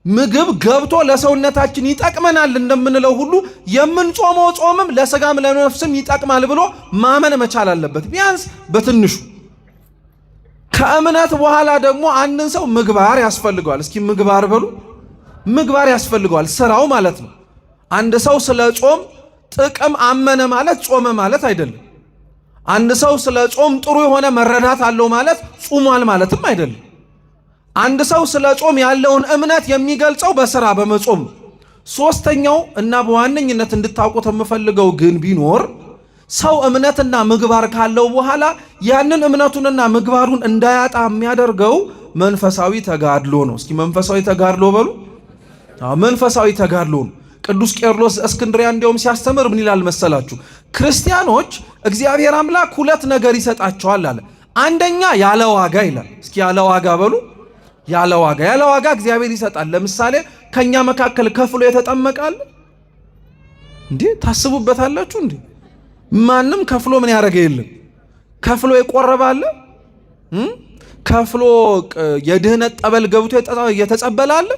ምግብ ገብቶ ለሰውነታችን ይጠቅመናል እንደምንለው ሁሉ የምንጾመው ጾምም ለስጋም ለነፍስም ይጠቅማል ብሎ ማመን መቻል አለበት፣ ቢያንስ በትንሹ። ከእምነት በኋላ ደግሞ አንድን ሰው ምግባር ያስፈልገዋል። እስኪ ምግባር በሉ። ምግባር ያስፈልገዋል፣ ስራው ማለት ነው። አንድ ሰው ስለ ጾም ጥቅም አመነ ማለት ጾመ ማለት አይደለም። አንድ ሰው ስለ ጾም ጥሩ የሆነ መረዳት አለው ማለት ጾሟል ማለትም አይደለም። አንድ ሰው ስለ ጾም ያለውን እምነት የሚገልጸው በስራ በመጾም። ሶስተኛው እና በዋነኝነት እንድታውቁት የምፈልገው ግን ቢኖር ሰው እምነትና ምግባር ካለው በኋላ ያንን እምነቱንና ምግባሩን እንዳያጣ የሚያደርገው መንፈሳዊ ተጋድሎ ነው። እስኪ መንፈሳዊ ተጋድሎ በሉ። መንፈሳዊ ተጋድሎ ነው። ቅዱስ ቄርሎስ እስክንድሪያ እንዲያውም ሲያስተምር ምን ይላል መሰላችሁ? ክርስቲያኖች እግዚአብሔር አምላክ ሁለት ነገር ይሰጣቸዋል አለ። አንደኛ ያለ ዋጋ ይላል። እስኪ ያለ ዋጋ በሉ። ያለ ዋጋ እግዚአብሔር ይሰጣል። ለምሳሌ ከኛ መካከል ከፍሎ የተጠመቃል እንዴ? ታስቡበታላችሁ እንዴ? ማንም ከፍሎ ምን ያደረገ የለም። ከፍሎ የቆረባለ ከፍሎ የድህነት ጠበል ገብቶ የተጸበላለ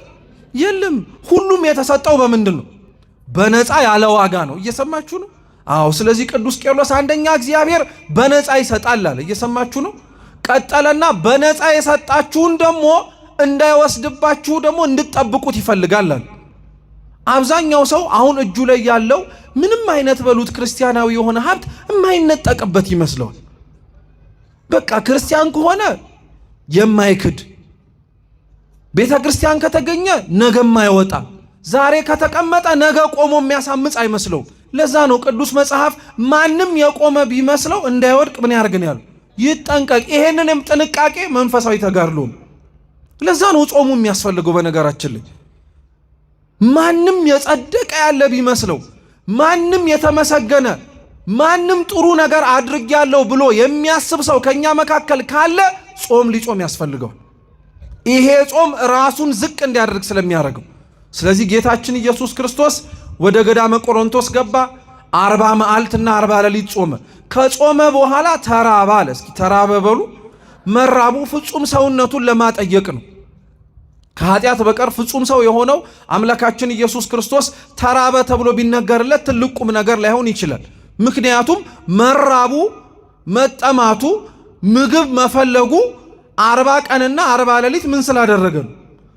የለም። ሁሉም የተሰጠው በምንድን ነው? በነፃ ያለ ዋጋ ነው። እየሰማችሁ ነው? አዎ። ስለዚህ ቅዱስ ቄርሎስ አንደኛ እግዚአብሔር በነፃ ይሰጣል አለ። እየሰማችሁ ነው? ቀጠለና በነፃ የሰጣችሁን ደግሞ እንዳይወስድባችሁ ደግሞ እንድትጠብቁት ይፈልጋል አለ። አብዛኛው ሰው አሁን እጁ ላይ ያለው ምንም አይነት በሉት ክርስቲያናዊ የሆነ ሀብት የማይነጠቅበት ይመስለዋል። በቃ ክርስቲያን ከሆነ የማይክድ ቤተ ክርስቲያን ከተገኘ ነገ የማይወጣ ዛሬ ከተቀመጠ ነገ ቆሞ የሚያሳምጽ አይመስለውም። ለዛ ነው ቅዱስ መጽሐፍ ማንም የቆመ ቢመስለው እንዳይወድቅ ምን ያርግን ያሉ ይጠንቀቅ። ይሄንንም ጥንቃቄ መንፈሳዊ ተጋድሎ ነው። ለዛ ነው ጾሙ የሚያስፈልገው። በነገራችን ላይ ማንም የጸደቀ ያለ ቢመስለው ማንም የተመሰገነ ማንም ጥሩ ነገር አድርጌያለሁ ብሎ የሚያስብ ሰው ከኛ መካከል ካለ ጾም ሊጾም ያስፈልገዋል። ይሄ ጾም ራሱን ዝቅ እንዲያደርግ ስለሚያደርገው። ስለዚህ ጌታችን ኢየሱስ ክርስቶስ ወደ ገዳመ ቆሮንቶስ ገባ። 40 መዓልትና 40 ሌሊት ጾመ። ከጾመ በኋላ ተራበ አለ። እስኪ ተራበ በሉ። መራቡ ፍጹም ሰውነቱን ለማጠየቅ ነው። ከኃጢአት በቀር ፍጹም ሰው የሆነው አምላካችን ኢየሱስ ክርስቶስ ተራበ ተብሎ ቢነገርለት ትልቅ ቁም ነገር ላይሆን ይችላል። ምክንያቱም መራቡ፣ መጠማቱ፣ ምግብ መፈለጉ 40 ቀንና 40 ሌሊት ምን ስላደረገ ነው?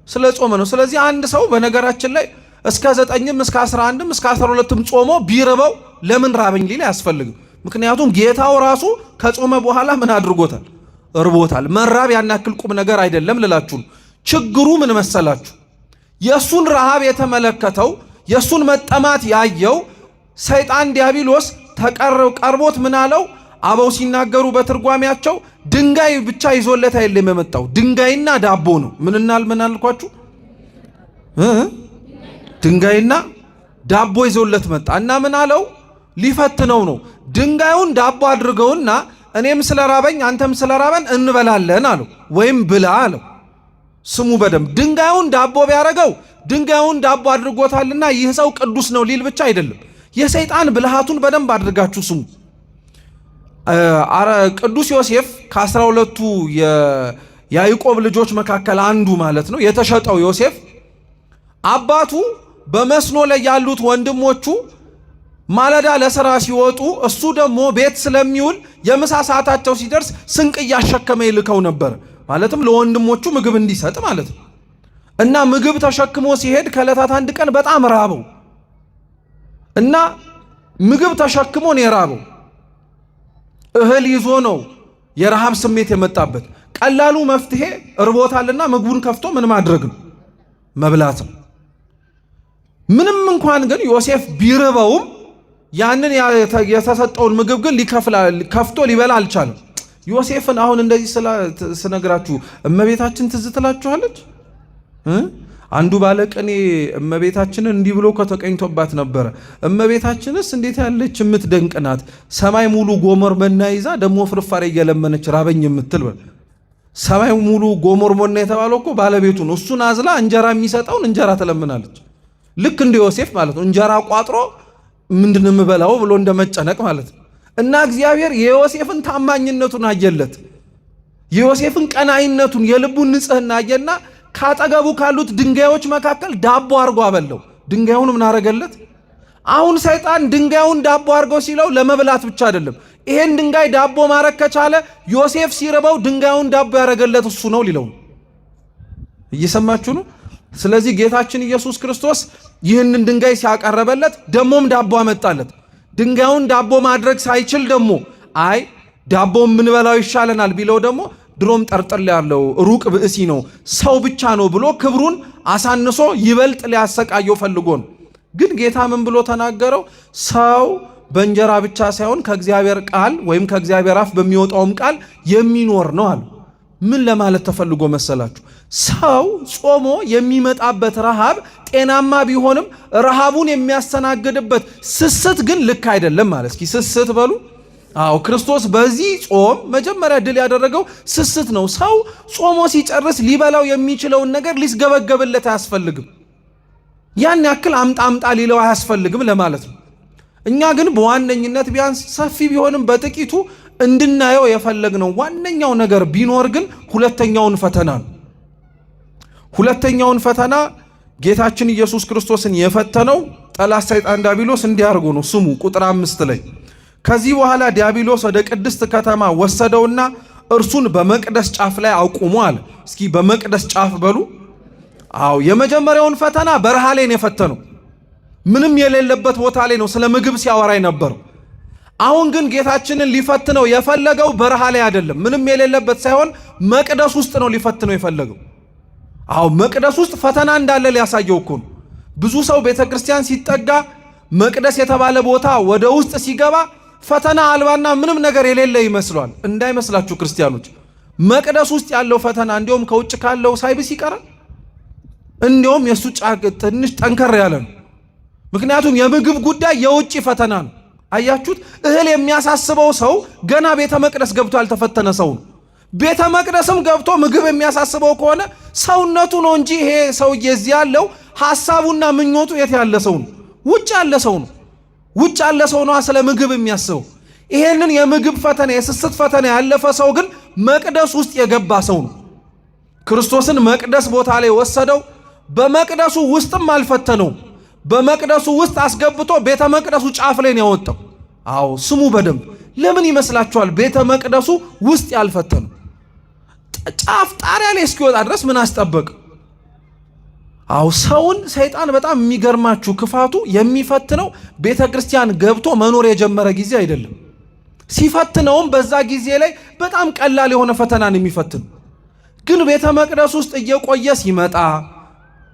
ስለ ጾመ ነው። ስለዚህ አንድ ሰው በነገራችን ላይ እስከ 9ም እስከ 11ም እስከ 12ም ጾሞ ቢርበው ለምን ራበኝ ሊል አያስፈልግም። ምክንያቱም ጌታው ራሱ ከጾመ በኋላ ምን አድርጎታል? እርቦታል። መራብ ያናክል ቁም ነገር አይደለም ልላችሁ ነው። ችግሩ ምን መሰላችሁ? የሱን ረሃብ የተመለከተው የሱን መጠማት ያየው ሰይጣን ዲያብሎስ ቀርቦት ምን አለው? አበው ሲናገሩ በትርጓሜያቸው ድንጋይ ብቻ ይዞለት አይደለም የመጣው፣ ድንጋይና ዳቦ ነው። ምን አልኳችሁ? ድንጋይና ዳቦ ይዞለት መጣ እና ምን አለው? ሊፈትነው ነው። ድንጋዩን ዳቦ አድርገውና እኔም ስለራበኝ አንተም ስለራበን እንበላለን አለው። ወይም ብላ አለው። ስሙ በደንብ። ድንጋዩን ዳቦ ቢያረገው ድንጋዩን ዳቦ አድርጎታልና ይህ ሰው ቅዱስ ነው ሊል ብቻ አይደለም። የሰይጣን ብልሃቱን በደንብ አድርጋችሁ ስሙ። ቅዱስ ዮሴፍ ከ12ቱ የያዕቆብ ልጆች መካከል አንዱ ማለት ነው። የተሸጠው ዮሴፍ አባቱ በመስኖ ላይ ያሉት ወንድሞቹ ማለዳ ለሥራ ሲወጡ እሱ ደግሞ ቤት ስለሚውል የምሳ ሰዓታቸው ሲደርስ ስንቅ እያሸከመ ይልከው ነበር። ማለትም ለወንድሞቹ ምግብ እንዲሰጥ ማለት ነው። እና ምግብ ተሸክሞ ሲሄድ ከዕለታት አንድ ቀን በጣም ራበው እና ምግብ ተሸክሞ ነው የራበው። እህል ይዞ ነው የረሃብ ስሜት የመጣበት። ቀላሉ መፍትሄ እርቦታልና ምግቡን ከፍቶ ምን ማድረግ ነው? መብላት ነው። ምንም እንኳን ግን ዮሴፍ ቢርበውም ያንን የተሰጠውን ምግብ ግን ከፍቶ ሊበላ አልቻለም። ዮሴፍን አሁን እንደዚህ ስነግራችሁ እመቤታችን ትዝ ትላችኋለች? አንዱ ባለቅኔ እመቤታችንን እንዲህ ብሎ ከተቀኝቶባት ነበረ። እመቤታችንስ እንዴት ያለች የምትደንቅ ናት! ሰማይ ሙሉ ጎመር መና ይዛ ደግሞ ፍርፋሬ እየለመነች ራበኝ የምትል። ሰማይ ሙሉ ጎመር መና የተባለው እኮ ባለቤቱ ነው። እሱን አዝላ እንጀራ የሚሰጠውን እንጀራ ትለምናለች። ልክ እንደ ዮሴፍ ማለት ነው። እንጀራ ቋጥሮ ምንድን የምበላው ብሎ እንደመጨነቅ ማለት ነው። እና እግዚአብሔር የዮሴፍን ታማኝነቱን አየለት። የዮሴፍን ቀናይነቱን፣ የልቡን ንጽህና አየና ካጠገቡ ካሉት ድንጋዮች መካከል ዳቦ አርጎ አበለው። ድንጋዩን ምን አረገለት? አሁን ሰይጣን ድንጋዩን ዳቦ አርገው ሲለው ለመብላት ብቻ አይደለም። ይሄን ድንጋይ ዳቦ ማረግ ከቻለ ዮሴፍ ሲርበው ድንጋዩን ዳቦ ያረገለት እሱ ነው ሊለው። እየሰማችሁ ነው? ስለዚህ ጌታችን ኢየሱስ ክርስቶስ ይህንን ድንጋይ ሲያቀረበለት ደሞም ዳቦ አመጣለት። ድንጋዩን ዳቦ ማድረግ ሳይችል ደግሞ አይ ዳቦ የምንበላው ይሻለናል ቢለው ደግሞ ድሮም ጠርጥል ያለው ሩቅ ብእሲ ነው ሰው ብቻ ነው ብሎ ክብሩን አሳንሶ ይበልጥ ሊያሰቃየው ፈልጎ ነው። ግን ጌታ ምን ብሎ ተናገረው? ሰው በእንጀራ ብቻ ሳይሆን ከእግዚአብሔር ቃል ወይም ከእግዚአብሔር አፍ በሚወጣውም ቃል የሚኖር ነው አለ። ምን ለማለት ተፈልጎ መሰላችሁ? ሰው ጾሞ የሚመጣበት ረሃብ ጤናማ ቢሆንም ረሃቡን የሚያስተናግድበት ስስት ግን ልክ አይደለም ማለት። እስኪ ስስት በሉ። አዎ ክርስቶስ በዚህ ጾም መጀመሪያ ድል ያደረገው ስስት ነው። ሰው ጾሞ ሲጨርስ ሊበላው የሚችለውን ነገር ሊስገበገብለት አያስፈልግም። ያን ያክል አምጣ አምጣ ሊለው አያስፈልግም ለማለት ነው። እኛ ግን በዋነኝነት ቢያንስ ሰፊ ቢሆንም በጥቂቱ እንድናየው የፈለግነው ዋነኛው ነገር ቢኖር ግን ሁለተኛውን ፈተና ነው። ሁለተኛውን ፈተና ጌታችን ኢየሱስ ክርስቶስን የፈተነው ጠላት ሰይጣን ዲያብሎስ እንዲያርጉ ነው። ስሙ ቁጥር 5 ላይ ከዚህ በኋላ ዲያብሎስ ወደ ቅድስት ከተማ ወሰደውና እርሱን በመቅደስ ጫፍ ላይ አቁሞ አለ። እስኪ በመቅደስ ጫፍ በሉ። አዎ የመጀመሪያውን ፈተና በረሃ ላይ ነው የፈተነው። ምንም የሌለበት ቦታ ላይ ነው ስለ ምግብ ሲያወራ የነበረው። አሁን ግን ጌታችንን ሊፈትነው የፈለገው በረሃ ላይ አይደለም፣ ምንም የሌለበት ሳይሆን መቅደስ ውስጥ ነው ሊፈትነው የፈለገው። አዎ መቅደስ ውስጥ ፈተና እንዳለ ሊያሳየው እኮ ነው። ብዙ ሰው ቤተክርስቲያን ሲጠጋ መቅደስ የተባለ ቦታ ወደ ውስጥ ሲገባ ፈተና አልባና ምንም ነገር የሌለ ይመስሏል። እንዳይመስላችሁ ክርስቲያኖች፣ መቅደስ ውስጥ ያለው ፈተና እንዲሁም ከውጭ ካለው ሳይብስ ይቀራል። እንዲሁም የሱ ትንሽ ጠንከር ያለ ነው። ምክንያቱም የምግብ ጉዳይ የውጭ ፈተና ነው። አያችሁት? እህል የሚያሳስበው ሰው ገና ቤተ መቅደስ ገብቶ ያልተፈተነ ሰው ነው። ቤተ መቅደስም ገብቶ ምግብ የሚያሳስበው ከሆነ ሰውነቱ ነው እንጂ ይሄ ሰውዬ እዚህ ያለው ሐሳቡና ምኞቱ የት ያለ ሰው ነው? ውጭ ያለ ሰው ነው። ውጭ ያለ ሰው ነው ስለ ምግብ የሚያስበው። ይሄንን የምግብ ፈተና የስስት ፈተና ያለፈ ሰው ግን መቅደስ ውስጥ የገባ ሰው ነው። ክርስቶስን መቅደስ ቦታ ላይ ወሰደው። በመቅደሱ ውስጥም አልፈተነው። በመቅደሱ ውስጥ አስገብቶ ቤተ መቅደሱ ጫፍ ላይ ነው ያወጣው። አዎ ስሙ በደንብ። ለምን ይመስላችኋል ቤተ መቅደሱ ውስጥ ያልፈተነው? ጫፍ ጣሪያ ላይ እስኪወጣ ድረስ ምን አስጠበቅ? አዎ ሰውን ሰይጣን በጣም የሚገርማችሁ ክፋቱ የሚፈትነው ቤተ ክርስቲያን ገብቶ መኖር የጀመረ ጊዜ አይደለም። ሲፈትነውም በዛ ጊዜ ላይ በጣም ቀላል የሆነ ፈተና ነው የሚፈትን። ግን ቤተ መቅደስ ውስጥ እየቆየ ሲመጣ፣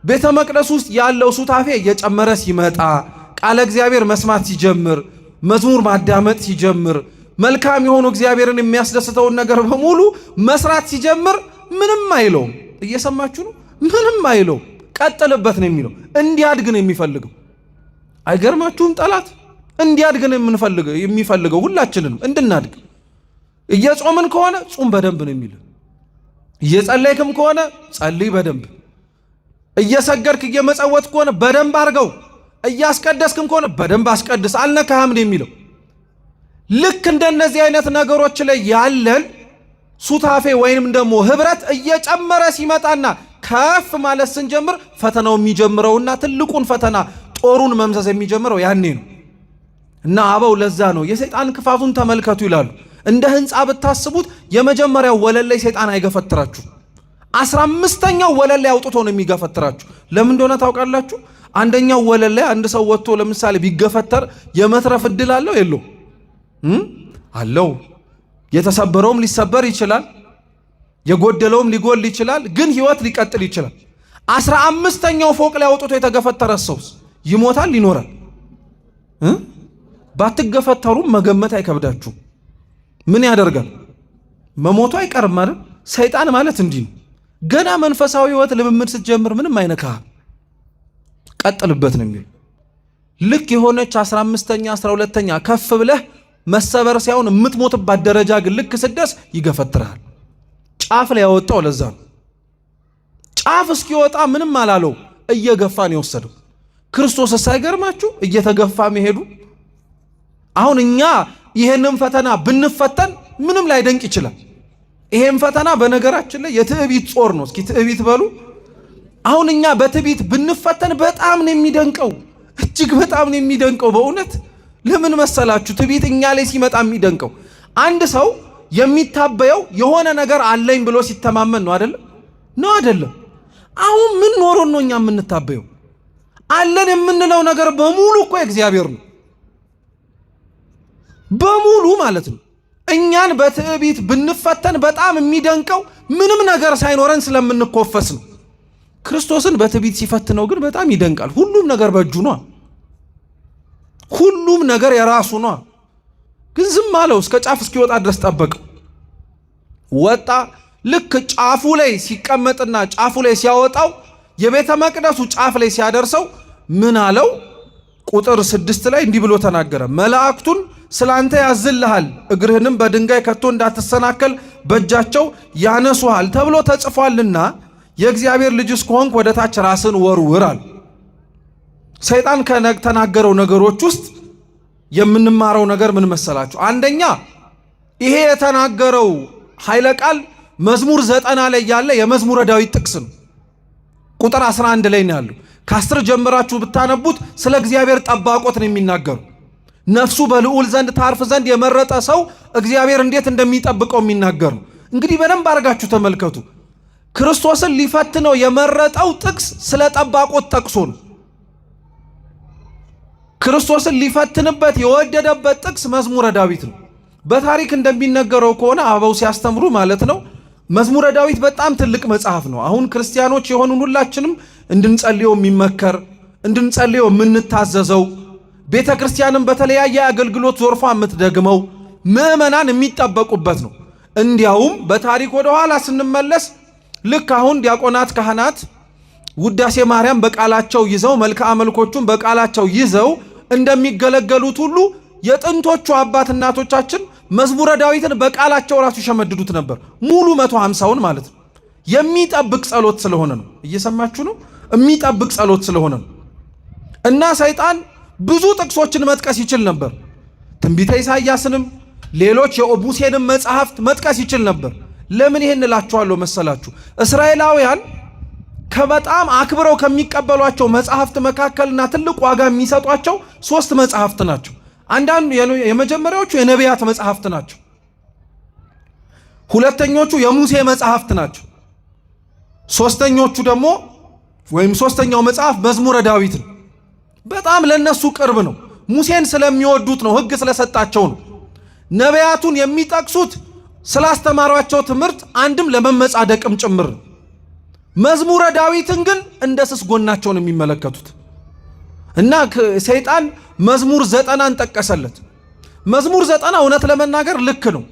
ቤተ መቅደስ ውስጥ ያለው ሱታፌ እየጨመረ ሲመጣ፣ ቃለ እግዚአብሔር መስማት ሲጀምር፣ መዝሙር ማዳመጥ ሲጀምር፣ መልካም የሆኑ እግዚአብሔርን የሚያስደስተውን ነገር በሙሉ መስራት ሲጀምር ምንም አይለውም። እየሰማችሁ ነው? ምንም አይለውም። ቀጥልበት ነው የሚለው። እንዲያድግ ነው የሚፈልገው። አይገርማችሁም? ጠላት እንዲያድግ ነው የሚፈልገው ሁላችንም እንድናድግ። እየጾምን ከሆነ ጹም በደንብ ነው የሚል። እየጸለይክም ከሆነ ጸልይ በደንብ። እየሰገድክ እየመጸወት ከሆነ በደንብ አድርገው። እያስቀደስክም ከሆነ በደንብ አስቀድስ፣ አልነካህም ነው የሚለው። ልክ እንደነዚህ አይነት ነገሮች ላይ ያለን ሱታፌ ወይንም ደግሞ ህብረት እየጨመረ ሲመጣና ከፍ ማለት ስንጀምር ፈተናው የሚጀምረውና ትልቁን ፈተና ጦሩን መምዘዝ የሚጀምረው ያኔ ነው። እና አበው ለዛ ነው የሰይጣን ክፋቱን ተመልከቱ ይላሉ። እንደ ህንፃ ብታስቡት የመጀመሪያው ወለል ላይ ሰይጣን አይገፈትራችሁ። 15ኛው ወለል ላይ አውጥቶ ነው የሚገፈትራችሁ። ለምን እንደሆነ ታውቃላችሁ? አንደኛው ወለል ላይ አንድ ሰው ወጥቶ ለምሳሌ ቢገፈተር የመትረፍ እድል አለው የለው? አለው። የተሰበረውም ሊሰበር ይችላል፣ የጎደለውም ሊጎል ይችላል፣ ግን ህይወት ሊቀጥል ይችላል። 15ኛው ፎቅ ላይ አውጥቶ የተገፈተረ ሰውስ ይሞታል ይኖራል? ባትገፈተሩም መገመት አይከብዳችሁ። ምን ያደርጋል? መሞቱ አይቀርም አይደል? ሰይጣን ማለት እንዲህ ነው። ገና መንፈሳዊ ህይወት ልምምድ ስትጀምር ምንም አይነካህ፣ ቀጥልበት ነው የሚል። ልክ የሆነች 15ኛ 12ኛ ከፍ ብለህ መሰበር ሳይሆን የምትሞትባት ደረጃ ግን ልክ ስደርስ ይገፈትርሃል። ጫፍ ላይ ያወጣው ለዛ ነው። ጫፍ እስኪወጣ ምንም አላለው፣ እየገፋ ነው የወሰደው። ክርስቶስ ሳይገርማችሁ እየተገፋ መሄዱ። አሁን እኛ ይሄንን ፈተና ብንፈተን ምንም ላይ ደንቅ ይችላል። ይሄን ፈተና በነገራችን ላይ የትዕቢት ጾር ነው። እስኪ ትዕቢት በሉ። አሁን እኛ በትዕቢት ብንፈተን በጣም ነው የሚደንቀው፣ እጅግ በጣም ነው የሚደንቀው። በእውነት ለምን መሰላችሁ? ትዕቢት እኛ ላይ ሲመጣ የሚደንቀው አንድ ሰው የሚታበየው የሆነ ነገር አለኝ ብሎ ሲተማመን ነው አይደለም? ነው አይደለም? አሁን ምን ኖሮን ነው እኛ የምንታበየው? አለን የምንለው ነገር በሙሉ እኮ እግዚአብሔር ነው፣ በሙሉ ማለት ነው። እኛን በትዕቢት ብንፈተን በጣም የሚደንቀው ምንም ነገር ሳይኖረን ስለምንኮፈስ ነው። ክርስቶስን በትዕቢት ሲፈትነው ግን በጣም ይደንቃል። ሁሉም ነገር በእጁ ነው፣ ሁሉም ነገር የራሱ ነው። ግን ዝም አለው፣ እስከ ጫፍ እስኪወጣ ድረስ ጠበቀው። ወጣ። ልክ ጫፉ ላይ ሲቀመጥና ጫፉ ላይ ሲያወጣው የቤተ መቅደሱ ጫፍ ላይ ሲያደርሰው ምን አለው? ቁጥር 6 ላይ እንዲህ ብሎ ተናገረ። መላእክቱን ስላንተ ያዝልሃል፣ እግርህንም በድንጋይ ከቶ እንዳትሰናከል በእጃቸው ያነሱሃል ተብሎ ተጽፏልና የእግዚአብሔር ልጅ እስከሆንክ ወደ ታች ራስን ወርውር አለ። ሰይጣን ከተናገረው ነገሮች ውስጥ የምንማረው ነገር ምን መሰላችሁ? አንደኛ ይሄ የተናገረው ኃይለ ቃል መዝሙር 90 ላይ ያለ የመዝሙረ ዳዊት ጥቅስ ነው። ቁጥር 11 ላይ ነው ያለው። ከ10 ጀምራችሁ ብታነቡት ስለ እግዚአብሔር ጠባቆት ነው የሚናገሩ። ነፍሱ በልዑል ዘንድ ታርፍ ዘንድ የመረጠ ሰው እግዚአብሔር እንዴት እንደሚጠብቀው የሚናገሩ። እንግዲህ በደንብ አድርጋችሁ ተመልከቱ። ክርስቶስን ሊፈትነው የመረጠው ጥቅስ ስለ ጠባቆት ጠቅሶ ነው። ክርስቶስን ሊፈትንበት የወደደበት ጥቅስ መዝሙረ ዳዊት ነው። በታሪክ እንደሚነገረው ከሆነ አበው ሲያስተምሩ ማለት ነው መዝሙረ ዳዊት በጣም ትልቅ መጽሐፍ ነው። አሁን ክርስቲያኖች የሆኑን ሁላችንም እንድንጸልየው የሚመከር እንድንጸልየው የምንታዘዘው ቤተ ክርስቲያንም በተለያየ አገልግሎት ዞርፋ የምትደግመው ምዕመናን የሚጠበቁበት ነው። እንዲያውም በታሪክ ወደ ኋላ ስንመለስ ልክ አሁን ዲያቆናት፣ ካህናት ውዳሴ ማርያም በቃላቸው ይዘው መልክዓ መልኮቹን በቃላቸው ይዘው እንደሚገለገሉት ሁሉ የጥንቶቹ አባት እናቶቻችን መዝሙረ ዳዊትን በቃላቸው ራሱ ይሸመድዱት ነበር። ሙሉ 150ውን ማለት ነው። የሚጠብቅ ጸሎት ስለሆነ ነው። እየሰማችሁ ነው? የሚጠብቅ ጸሎት ስለሆነ ነው። እና ሰይጣን ብዙ ጥቅሶችን መጥቀስ ይችል ነበር። ትንቢተ ኢሳይያስንም ሌሎች የሙሴንም መጽሐፍት መጥቀስ ይችል ነበር። ለምን ይሄን እላችኋለሁ መሰላችሁ? እስራኤላውያን ከበጣም አክብረው ከሚቀበሏቸው መጽሐፍት መካከልና ትልቅ ዋጋ የሚሰጧቸው 3 መጽሐፍት ናቸው። አንዳንዱ የመጀመሪያዎቹ የነቢያት መጽሐፍት ናቸው። ሁለተኞቹ የሙሴ መጽሐፍት ናቸው። ሶስተኞቹ ደግሞ ወይም ሶስተኛው መጽሐፍ መዝሙረ ዳዊት ነው። በጣም ለነሱ ቅርብ ነው። ሙሴን ስለሚወዱት ነው፣ ሕግ ስለሰጣቸው ነው። ነቢያቱን የሚጠቅሱት ስላስተማሯቸው ትምህርት አንድም ለመመጻደቅም ጭምር ነው። መዝሙረ ዳዊትን ግን እንደ ስስ ጎናቸውን የሚመለከቱት እና ሰይጣን መዝሙር 90ን ጠቀሰለት። መዝሙር 90 እውነት ለመናገር ልክ ነው።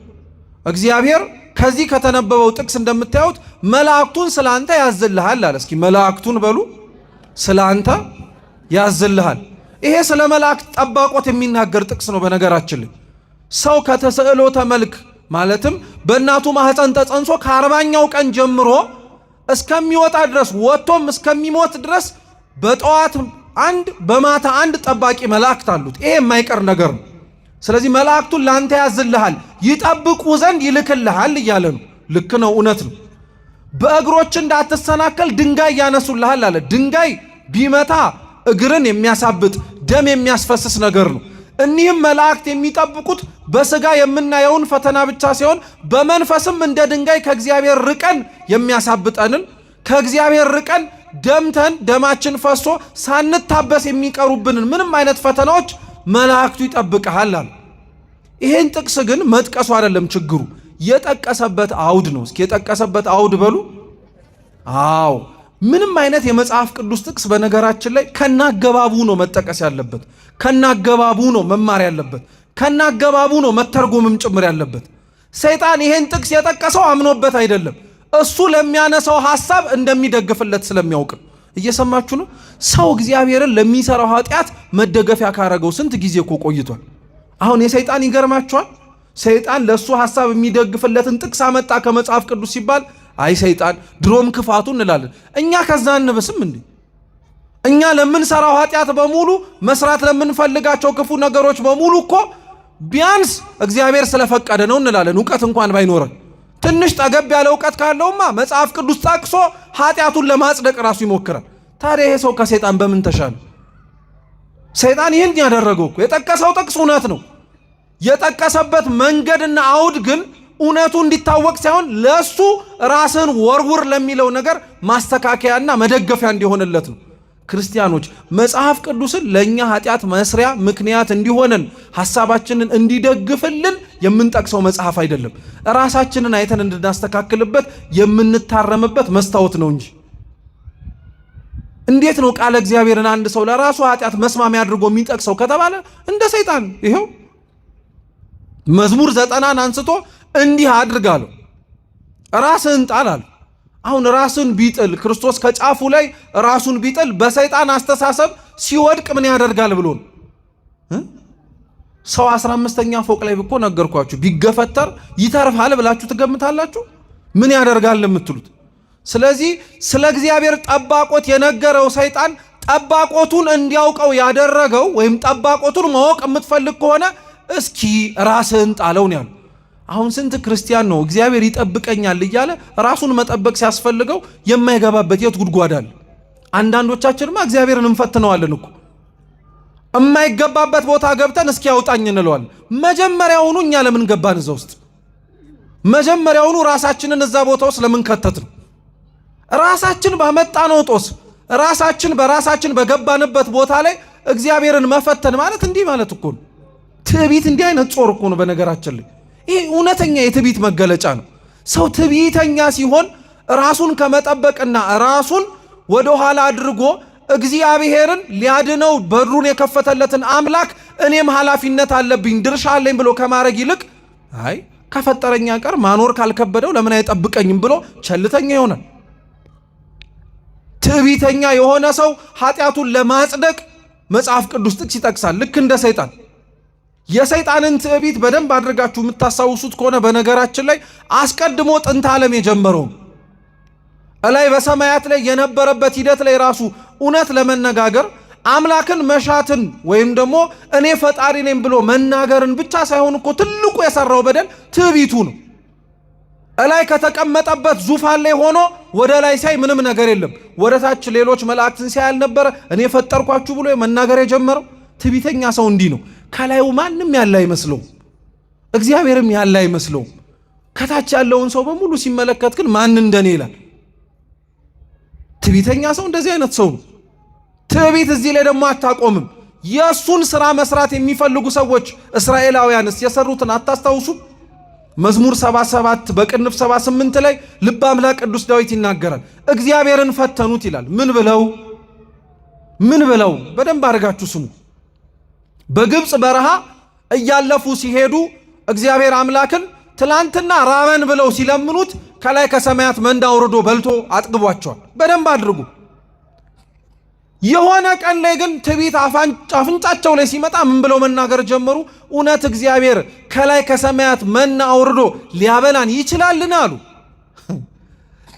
እግዚአብሔር ከዚህ ከተነበበው ጥቅስ እንደምታዩት መላእክቱን ስላንተ ያዝልሃል አለ። እስኪ መላእክቱን በሉ። ስላንተ ያዝልሃል። ይሄ ስለ መላእክት ጠባቆት የሚናገር ጥቅስ ነው። በነገራችን ላይ ሰው ከተስዕሎተ መልክ ማለትም በእናቱ ማህፀን ተጸንሶ ከ40ኛው ቀን ጀምሮ እስከሚወጣ ድረስ ወጥቶም እስከሚሞት ድረስ በጠዋት አንድ በማታ አንድ ጠባቂ መላእክት አሉት። ይሄ የማይቀር ነገር ነው። ስለዚህ መላእክቱን ላንተ ያዝልሃል፣ ይጠብቁ ዘንድ ይልክልሃል እያለ ነው። ልክ ነው፣ እውነት ነው። በእግሮች እንዳትሰናከል ድንጋይ ያነሱልሃል አለ። ድንጋይ ቢመታ እግርን የሚያሳብጥ ደም የሚያስፈስስ ነገር ነው። እኒህም መላእክት የሚጠብቁት በስጋ የምናየውን ፈተና ብቻ ሲሆን በመንፈስም እንደ ድንጋይ ከእግዚአብሔር ርቀን የሚያሳብጠንን ከእግዚአብሔር ርቀን ደምተን ደማችን ፈሶ ሳንታበስ የሚቀሩብንን ምንም አይነት ፈተናዎች መላእክቱ ይጠብቀሃል አለ። ይሄን ጥቅስ ግን መጥቀሱ አይደለም ችግሩ፣ የጠቀሰበት አውድ ነው። እስኪ የጠቀሰበት አውድ በሉ። አዎ ምንም አይነት የመጽሐፍ ቅዱስ ጥቅስ በነገራችን ላይ ከናገባቡ ነው መጠቀስ ያለበት፣ ከናገባቡ ነው መማር ያለበት፣ ከናገባቡ ነው መተርጎምም ጭምር ያለበት። ሰይጣን ይሄን ጥቅስ የጠቀሰው አምኖበት አይደለም፣ እሱ ለሚያነሳው ሐሳብ እንደሚደግፍለት ስለሚያውቅ። እየሰማችሁ ነው? ሰው እግዚአብሔርን ለሚሰራው ኃጢአት መደገፊያ ካረገው ስንት ጊዜ እኮ ቆይቷል። አሁን የሰይጣን ይገርማችኋል። ሰይጣን ለሱ ሐሳብ የሚደግፍለትን ጥቅስ አመጣ ከመጽሐፍ ቅዱስ ሲባል አይ ሰይጣን ድሮም ክፋቱ እንላለን። እኛ ከዛ እንብስም እንዴ? እኛ ለምንሰራው ኃጢአት በሙሉ መስራት ለምንፈልጋቸው ክፉ ነገሮች በሙሉ እኮ ቢያንስ እግዚአብሔር ስለፈቀደ ነው እንላለን። ዕውቀት እንኳን ባይኖረን ትንሽ ጠገብ ያለ ዕውቀት ካለውማ መጽሐፍ ቅዱስ ጠቅሶ ኃጢአቱን ለማጽደቅ ራሱ ይሞክራል። ታዲያ ይሄ ሰው ከሰይጣን በምን ተሻለ? ሰይጣን ይህን ያደረገው እኮ የጠቀሰው ጥቅስ እውነት ነው። የጠቀሰበት መንገድና አውድ ግን እውነቱ እንዲታወቅ ሳይሆን ለሱ ራስን ወርውር ለሚለው ነገር ማስተካከያና መደገፊያ እንዲሆንለት ነው። ክርስቲያኖች መጽሐፍ ቅዱስን ለኛ ኃጢአት መስሪያ ምክንያት እንዲሆነን ሐሳባችንን እንዲደግፍልን የምንጠቅሰው መጽሐፍ አይደለም። ራሳችንን አይተን እንድናስተካክልበት የምንታረምበት መስታወት ነው እንጂ። እንዴት ነው ቃለ እግዚአብሔርን አንድ ሰው ለራሱ ኃጢአት መስማሚያ አድርጎ የሚጠቅሰው ከተባለ እንደ ሰይጣን። ይሄው መዝሙር 90ን አንስቶ እንዲህ አድርጋለሁ ራስህን ጣል። አሁን ራስን ቢጥል ክርስቶስ ከጫፉ ላይ ራሱን ቢጥል በሰይጣን አስተሳሰብ ሲወድቅ ምን ያደርጋል ብሎ ነው። ሰው 15ኛ ፎቅ ላይ ብኮ ነገርኳችሁ ቢገፈተር ይተርፋል ብላችሁ ትገምታላችሁ? ምን ያደርጋል የምትሉት? ስለዚህ ስለ እግዚአብሔር ጠባቆት የነገረው ሰይጣን ጠባቆቱን እንዲያውቀው ያደረገው ወይም ጠባቆቱን ማወቅ የምትፈልግ ከሆነ እስኪ ራስህን ጣለው ነው ያለው። አሁን ስንት ክርስቲያን ነው እግዚአብሔር ይጠብቀኛል እያለ ራሱን መጠበቅ ሲያስፈልገው የማይገባበት የት ጉድጓድ አለ? አንዳንዶቻችንማ እግዚአብሔርን እንፈትነዋለን እኮ የማይገባበት ቦታ ገብተን እስኪ ያውጣኝ እንለዋለን። መጀመሪያውኑ እኛ ለምን ገባን እዛ ውስጥ? መጀመሪያውኑ ራሳችንን እዛ ቦታ ውስጥ ለምን ከተትን? ራሳችን ባመጣነው ጦስ ራሳችን በራሳችን በገባንበት ቦታ ላይ እግዚአብሔርን መፈተን ማለት እንዲህ ማለት እኮ ነው። ትዕቢት እንዲህ አይነት ጾር እኮ ነው በነገራችን ላይ። ይህ እውነተኛ የትዕቢት መገለጫ ነው። ሰው ትዕቢተኛ ሲሆን ራሱን ከመጠበቅና ራሱን ወደ ኋላ አድርጎ እግዚአብሔርን ሊያድነው በሩን የከፈተለትን አምላክ እኔም ኃላፊነት አለብኝ ድርሻ አለኝ ብሎ ከማድረግ ይልቅ አይ ከፈጠረኛ ቀር ማኖር ካልከበደው ለምን አይጠብቀኝም ብሎ ቸልተኛ ይሆናል። ትዕቢተኛ የሆነ ሰው ኃጢአቱን ለማጽደቅ መጽሐፍ ቅዱስ ጥቅስ ይጠቅሳል። ልክ እንደ ሰይጣን የሰይጣንን ትዕቢት በደንብ አድርጋችሁ የምታስታውሱት ከሆነ በነገራችን ላይ አስቀድሞ ጥንተ ዓለም የጀመረው እላይ በሰማያት ላይ የነበረበት ሂደት ላይ ራሱ እውነት ለመነጋገር አምላክን መሻትን ወይም ደግሞ እኔ ፈጣሪ ነኝ ብሎ መናገርን ብቻ ሳይሆን እኮ ትልቁ የሰራው በደል ትዕቢቱ ነው። እላይ ከተቀመጠበት ዙፋን ላይ ሆኖ ወደ ላይ ሳይ ምንም ነገር የለም፣ ወደ ታች ሌሎች መላእክትን ሲያይ አልነበረ እኔ ፈጠርኳችሁ ብሎ መናገር የጀመረው? ትዕቢተኛ ሰው እንዲህ ነው። ከላዩ ማንም ያለ አይመስለውም፣ እግዚአብሔርም ያለ አይመስለውም። ከታች ያለውን ሰው በሙሉ ሲመለከት ግን ማን እንደኔ ይላል። ትዕቢተኛ ሰው እንደዚህ አይነት ሰው ነው። ትዕቢት እዚህ ላይ ደግሞ አታቆምም። የእሱን ስራ መስራት የሚፈልጉ ሰዎች እስራኤላውያንስ የሰሩትን አታስታውሱም? መዝሙር 77 በቅንፍ 78 ላይ ልበ አምላክ ቅዱስ ዳዊት ይናገራል። እግዚአብሔርን ፈተኑት ይላል። ምን ብለው? በደንብ አድርጋችሁ ስሙ። በግብፅ በረሃ እያለፉ ሲሄዱ እግዚአብሔር አምላክን ትላንትና ራበን ብለው ሲለምኑት ከላይ ከሰማያት መንዳ አውርዶ በልቶ አጥግቧቸዋል። በደንብ አድርጉ። የሆነ ቀን ላይ ግን ትዕቢት አፍንጫቸው ላይ ሲመጣ ምን ብለው መናገር ጀመሩ? እውነት እግዚአብሔር ከላይ ከሰማያት መና አውርዶ ሊያበላን ይችላልን አሉ።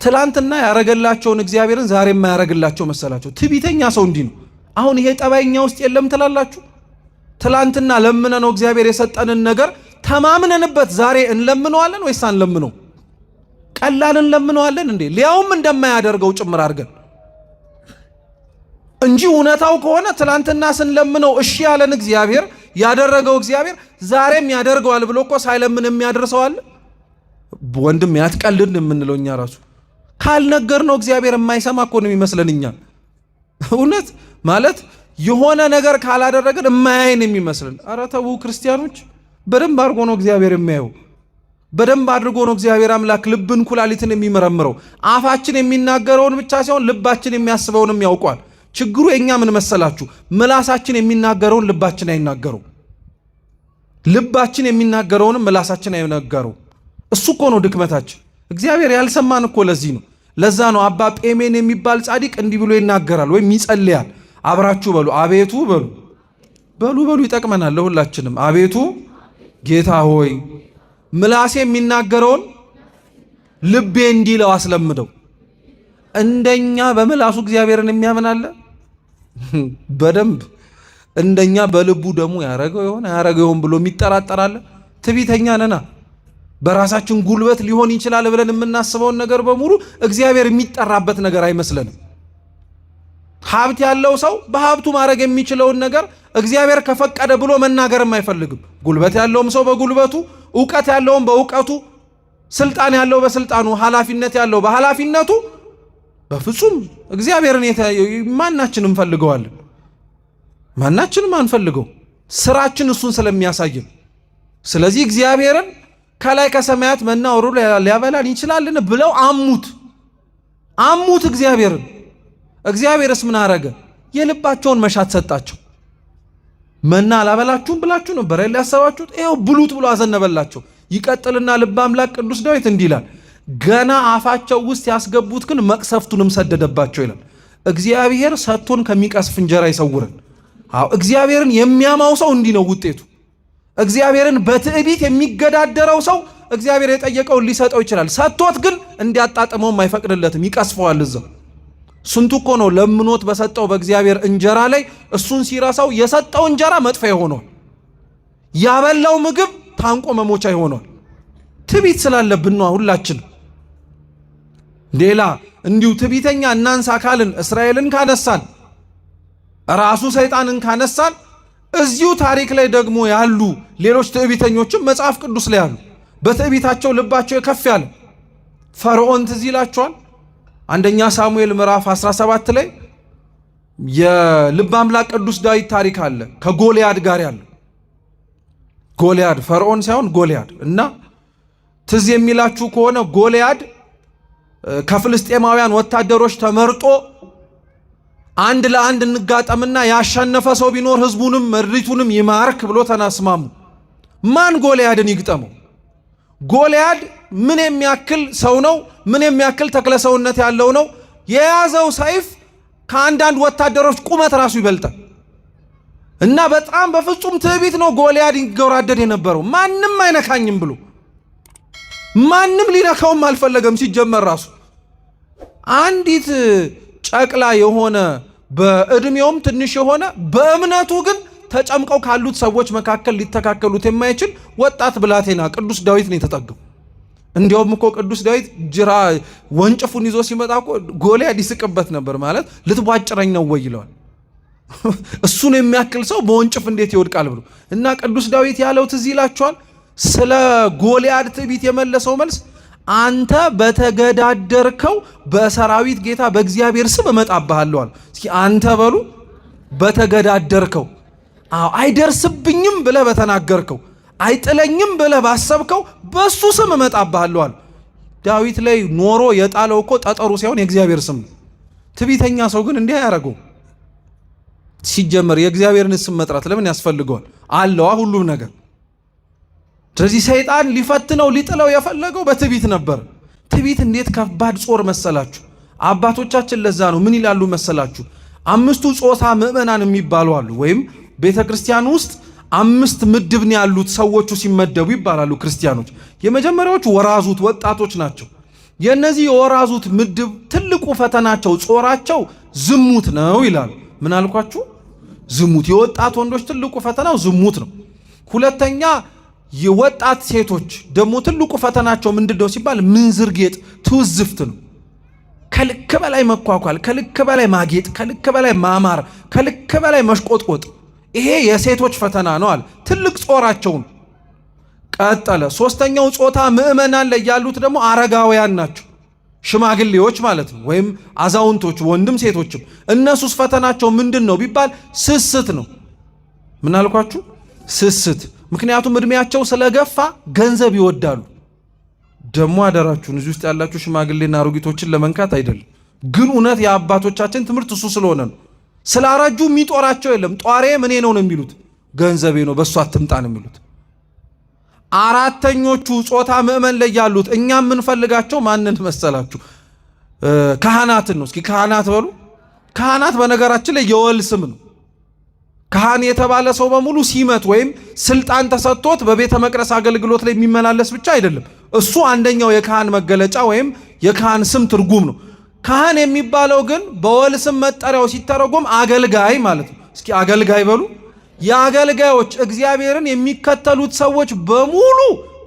ትላንትና ያረገላቸውን እግዚአብሔርን ዛሬ የማያረግላቸው መሰላቸው። ትዕቢተኛ ሰው እንዲህ ነው። አሁን ይሄ ጠባይኛ ውስጥ የለም ትላላችሁ? ትላንትና ለምነነው እግዚአብሔር የሰጠንን ነገር ተማምነንበት ዛሬ እንለምነዋለን ወይስ አንለምነው? ቀላል እንለምነዋለን እንዴ? ሊያውም እንደማያደርገው ጭምር አድርገን እንጂ እውነታው ከሆነ ትላንትና ስንለምነው እሺ ያለን እግዚአብሔር ያደረገው እግዚአብሔር ዛሬም ያደርገዋል ብሎ እኮ ሳይለምን የሚያደርሰው አለ። ወንድም ያትቀልድ የምንለው እኛ ራሱ ካልነገርነው እግዚአብሔር የማይሰማ እኮ ነው የሚመስለን እኛ። እውነት ማለት የሆነ ነገር ካላደረግን የማያይን የሚመስልን። ኧረ ተው ክርስቲያኖች፣ በደንብ አድርጎ ነው እግዚአብሔር የሚያየው። በደንብ አድርጎ ነው እግዚአብሔር አምላክ ልብን ኩላሊትን የሚመረምረው። አፋችን የሚናገረውን ብቻ ሳይሆን ልባችን የሚያስበውንም ያውቋል። ችግሩ የኛ ምን መሰላችሁ? ምላሳችን የሚናገረውን ልባችን አይናገረው፣ ልባችን የሚናገረውንም ምላሳችን አይናገረው። እሱ እኮ ነው ድክመታችን። እግዚአብሔር ያልሰማን እኮ ለዚህ ነው። ለዛ ነው አባ ጴሜን የሚባል ጻድቅ እንዲህ ብሎ ይናገራል ወይም ይጸልያል። አብራችሁ በሉ፣ አቤቱ በሉ በሉ ይጠቅመናል ለሁላችንም። አቤቱ ጌታ ሆይ ምላሴ የሚናገረውን ልቤ እንዲለው አስለምደው። እንደኛ በምላሱ እግዚአብሔርን የሚያምን አለ? በደንብ እንደኛ በልቡ ደግሞ ያረገው ይሆን ያረገው ይሆን ብሎ የሚጠራጠራል? ትዕቢተኛ ነና። በራሳችን ጉልበት ሊሆን ይችላል ብለን የምናስበውን ነገር በሙሉ እግዚአብሔር የሚጠራበት ነገር አይመስለንም። ሀብት ያለው ሰው በሀብቱ ማድረግ የሚችለውን ነገር እግዚአብሔር ከፈቀደ ብሎ መናገርም አይፈልግም። ጉልበት ያለውም ሰው በጉልበቱ፣ ዕውቀት ያለውም በዕውቀቱ፣ ስልጣን ያለው በስልጣኑ፣ ኃላፊነት ያለው በኃላፊነቱ በፍጹም እግዚአብሔርን ማናችንም እንፈልገዋለን? ማናችንም አንፈልገው። ስራችን እሱን ስለሚያሳየን። ስለዚህ እግዚአብሔርን ከላይ ከሰማያት መና ወርዶ ሊያበላን ይችላልን ብለው አሙት እግዚአብሔርን። እግዚአብሔርስ ምን አረገ? የልባቸውን መሻት ሰጣቸው። መና አላበላችሁም ብላችሁ ነበር ያሳባችሁት፣ ይኸው ብሉት ብሎ አዘነበላቸው። ይቀጥልና ልበ አምላክ ቅዱስ ዳዊት እንዲህ ይላል፣ ገና አፋቸው ውስጥ ያስገቡት ግን መቅሰፍቱንም ሰደደባቸው ይላል። እግዚአብሔር ሰጥቶን ከሚቀስፍ እንጀራ ይሰውረን። አዎ እግዚአብሔርን የሚያማው ሰው እንዲህ ነው ውጤቱ። እግዚአብሔርን በትዕቢት የሚገዳደረው ሰው እግዚአብሔር የጠየቀውን ሊሰጠው ይችላል። ሰጥቶት ግን እንዲያጣጥመውም አይፈቅድለትም፣ ይቀስፈዋል እዛው። ስንቱ እኮ ነው ለምኖት በሰጠው በእግዚአብሔር እንጀራ ላይ እሱን ሲረሳው የሰጠው እንጀራ መጥፊያ ሆኗል። ያበላው ምግብ ታንቆ መሞቻ ይሆኗል። ትዕቢት ስላለብን ነው ሁላችን። ሌላ እንዲሁ ትዕቢተኛ እናንሳ ካልን እስራኤልን ካነሳን፣ ራሱ ሰይጣንን ካነሳን፣ እዚሁ ታሪክ ላይ ደግሞ ያሉ ሌሎች ትዕቢተኞችም መጽሐፍ ቅዱስ ላይ ያሉ በትዕቢታቸው ልባቸው የከፍ ያለ ፈርዖን ትዝ ይላችኋል። አንደኛ ሳሙኤል ምዕራፍ 17 ላይ የልበ አምላክ ቅዱስ ዳዊት ታሪክ አለ ከጎልያድ ጋር ያለ። ጎልያድ ፈርዖን ሳይሆን ጎልያድ እና ትዝ የሚላችሁ ከሆነ ጎልያድ ከፍልስጤማውያን ወታደሮች ተመርጦ አንድ ለአንድ እንጋጠምና ያሸነፈ ሰው ቢኖር ህዝቡንም ምድሪቱንም ይማርክ ብሎ ተናስማሙ። ማን ጎልያድን ይግጠመው? ጎልያድ ምን የሚያክል ሰው ነው? ምን የሚያክል ተክለ ሰውነት ያለው ነው? የያዘው ሰይፍ ከአንዳንድ ወታደሮች ቁመት ራሱ ይበልጣል። እና በጣም በፍጹም ትዕቢት ነው ጎልያድ ይንገራደድ የነበረው። ማንም አይነካኝም ብሎ ማንም ሊነካውም አልፈለገም። ሲጀመር ራሱ አንዲት ጨቅላ የሆነ በእድሜውም ትንሽ የሆነ በእምነቱ ግን ተጨምቀው ካሉት ሰዎች መካከል ሊተካከሉት የማይችል ወጣት ብላቴና ቅዱስ ዳዊት ነው የተጠገው። እንዲያውም እኮ ቅዱስ ዳዊት ወንጭፉን ይዞ ሲመጣ እኮ ጎልያድ ይስቅበት ነበር። ማለት ልትቧጭረኝ ነው ወይ ይለዋል። እሱን የሚያክል ሰው በወንጭፍ እንዴት ይወድቃል ብሎ እና ቅዱስ ዳዊት ያለው ትዝ ይላችኋል። ስለ ጎልያድ ትዕቢት የመለሰው መልስ አንተ በተገዳደርከው በሰራዊት ጌታ በእግዚአብሔር ስም እመጣብሃለሁ አለ። እስኪ አንተ በሉ በተገዳደርከው፣ አይደርስብኝም ብለህ በተናገርከው፣ አይጥለኝም ብለህ ባሰብከው በሱ ስም እመጣብሃለሁ አለ። ዳዊት ላይ ኖሮ የጣለው እኮ ጠጠሩ ሳይሆን የእግዚአብሔር ስም ነው። ትዕቢተኛ ሰው ግን እንዲህ አያደርገው። ሲጀመር የእግዚአብሔርን ስም መጥራት ለምን ያስፈልገዋል? አለዋ ሁሉም ነገር። ስለዚህ ሰይጣን ሊፈትነው ሊጥለው የፈለገው በትዕቢት ነበር። ትዕቢት እንዴት ከባድ ጾር መሰላችሁ! አባቶቻችን ለዛ ነው ምን ይላሉ መሰላችሁ? አምስቱ ጾታ ምዕመናን የሚባሉ አሉ። ወይም ቤተ ክርስቲያን ውስጥ 5 ምድብ ነው ያሉት ሰዎቹ ሲመደቡ ይባላሉ ክርስቲያኖች። የመጀመሪያዎቹ ወራዙት ወጣቶች ናቸው። የነዚህ የወራዙት ምድብ ትልቁ ፈተናቸው ጾራቸው ዝሙት ነው ይላሉ። ምን አልኳችሁ? ዝሙት። የወጣት ወንዶች ትልቁ ፈተናው ዝሙት ነው። ሁለተኛ የወጣት ሴቶች ደግሞ ትልቁ ፈተናቸው ምንድነው ሲባል ምንዝር ጌጥ፣ ትውዝፍት ነው። ከልክ በላይ መኳኳል፣ ከልክ በላይ ማጌጥ፣ ከልክ በላይ ማማር፣ ከልክ በላይ መሽቆጥቆጥ፣ ይሄ የሴቶች ፈተና ነው አለ። ትልቅ ጾራቸውን ቀጠለ። ሶስተኛው ጾታ ምዕመናን ላይ ያሉት ደግሞ አረጋውያን ናቸው፣ ሽማግሌዎች ማለት ነው፣ ወይም አዛውንቶች ወንድም ሴቶችም። እነሱስ ፈተናቸው ምንድን ነው ቢባል ስስት ነው። ምን አልኳችሁ? ስስት። ምክንያቱም እድሜያቸው ስለገፋ ገንዘብ ይወዳሉ። ደሞ አደራችሁን እዚህ ውስጥ ያላችሁ ሽማግሌና አሮጊቶችን ለመንካት አይደለም፣ ግን እውነት የአባቶቻችን ትምህርት እሱ ስለሆነ ነው። ስላረጁ የሚጦራቸው የለም። ጧሬ ምኔ ነው የሚሉት፣ ገንዘቤ ነው በእሱ አትምጣ ነው የሚሉት። አራተኞቹ ጾታ ምእመን ላይ ያሉት እኛ የምንፈልጋቸው ማንን መሰላችሁ? ካህናትን ነው። እስኪ ካህናት በሉ። ካህናት በነገራችን ላይ የወል ስም ነው። ካህን የተባለ ሰው በሙሉ ሲመት ወይም ስልጣን ተሰጥቶት በቤተ መቅደስ አገልግሎት ላይ የሚመላለስ ብቻ አይደለም። እሱ አንደኛው የካህን መገለጫ ወይም የካህን ስም ትርጉም ነው። ካህን የሚባለው ግን በወል ስም መጠሪያው ሲተረጎም አገልጋይ ማለት ነው። እስኪ አገልጋይ በሉ። የአገልጋዮች እግዚአብሔርን የሚከተሉት ሰዎች በሙሉ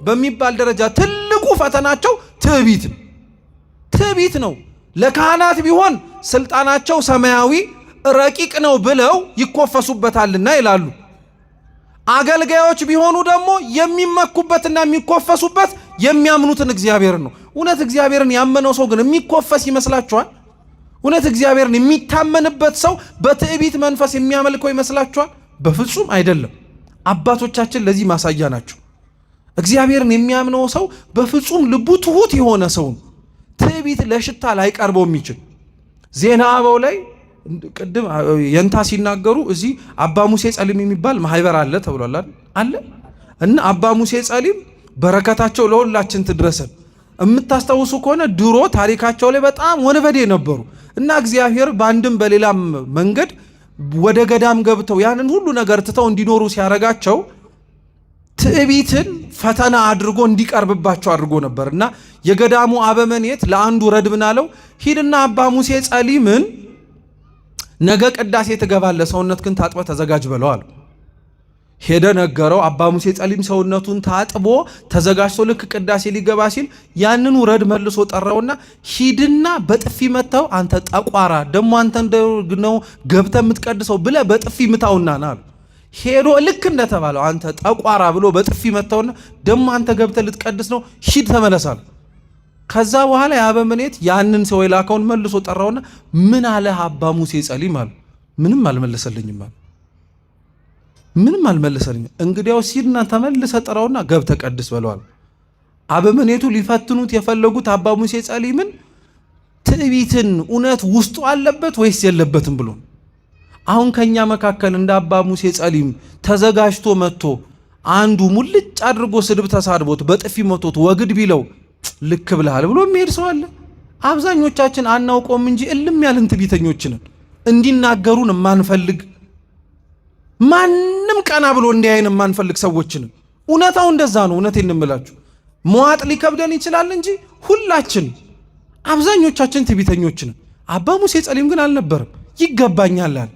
በሚባል ደረጃ ትልቁ ፈተናቸው ትዕቢት ነው። ለካህናት ቢሆን ስልጣናቸው ሰማያዊ ረቂቅ ነው ብለው ይኮፈሱበታልና ይላሉ። አገልጋዮች ቢሆኑ ደግሞ የሚመኩበትና የሚኮፈሱበት የሚያምኑትን እግዚአብሔርን ነው። እውነት እግዚአብሔርን ያመነው ሰው ግን የሚኮፈስ ይመስላችኋል? እውነት እግዚአብሔርን የሚታመንበት ሰው በትዕቢት መንፈስ የሚያመልከው ይመስላችኋል? በፍጹም አይደለም። አባቶቻችን ለዚህ ማሳያ ናቸው። እግዚአብሔርን የሚያምነው ሰው በፍጹም ልቡ ትሁት የሆነ ሰው ነው። ትዕቢት ለሽታ ላይቀርበው የሚችል ዜና አበው ላይ ቅድም የንታ ሲናገሩ እዚህ አባ ሙሴ ጸሊም የሚባል ማህበር አለ ተብሏል አለ እና አባ ሙሴ ጸሊም በረከታቸው ለሁላችን ትድረሰን። የምታስታውሱ ከሆነ ድሮ ታሪካቸው ላይ በጣም ወንበዴ ነበሩ እና እግዚአብሔር በአንድም በሌላም መንገድ ወደ ገዳም ገብተው ያንን ሁሉ ነገር ትተው እንዲኖሩ ሲያረጋቸው ትዕቢትን ፈተና አድርጎ እንዲቀርብባቸው አድርጎ ነበር እና የገዳሙ አበመኔት ለአንዱ ረድብን አለው፣ ሂድና አባ ሙሴ ጸሊምን ነገ ቅዳሴ ትገባለህ፣ ሰውነት ግን ታጥበ ተዘጋጅ በለው አለው። ሄደ ነገረው። አባ ሙሴ ጸሊም ሰውነቱን ታጥቦ ተዘጋጅቶ ልክ ቅዳሴ ሊገባ ሲል ያንኑ ረድ መልሶ ጠራውና ሂድና በጥፊ መታው፣ አንተ ጠቋራ ደሞ አንተ ነው ገብተ የምትቀድሰው ብለ በጥፊ ምታውና ና አሉ። ሄዶ ልክ እንደተባለው አንተ ጠቋራ ብሎ በጥፊ መታውና ደሞ አንተ ገብተ ልትቀድስ ነው ሂድ ተመለሳል። ከዛ በኋላ የአበምኔት ያንን ሰው የላከውን መልሶ ጠራውና ምን አለ አባ ሙሴ ጸሊም አሉ። ምንም አልመለሰልኝም አሉ። ምንም አልመለሰልኝም። እንግዲያው ሲድና ተመልሰ ጠራውና ገብተ ቀድስ በለዋል። አበምኔቱ ሊፈትኑት የፈለጉት አባ ሙሴ ጸሊምን ትዕቢትን እውነት ውስጡ አለበት ወይስ የለበትም ብሎ። አሁን ከኛ መካከል እንደ አባ ሙሴ ጸሊም ተዘጋጅቶ መጥቶ አንዱ ሙልጭ አድርጎ ስድብ ተሳድቦት በጥፊ መቶት ወግድ ቢለው ልክ ብለሃል ብሎ የሚሄድ ሰው አለ? አብዛኞቻችን አናውቀውም እንጂ እልም ያልን ትዕቢተኞች ነን። እንዲናገሩን የማንፈልግ ማንም ቀና ብሎ እንዲያይን የማንፈልግ ሰዎች ነን። እውነታው እንደዛ ነው። እውነቴን እንምላችሁ መዋጥ ሊከብደን ይችላል እንጂ ሁላችን አብዛኞቻችን ትዕቢተኞች ነን። አባ ሙሴ ጸሊም ግን አልነበረም። ይገባኛል አለ።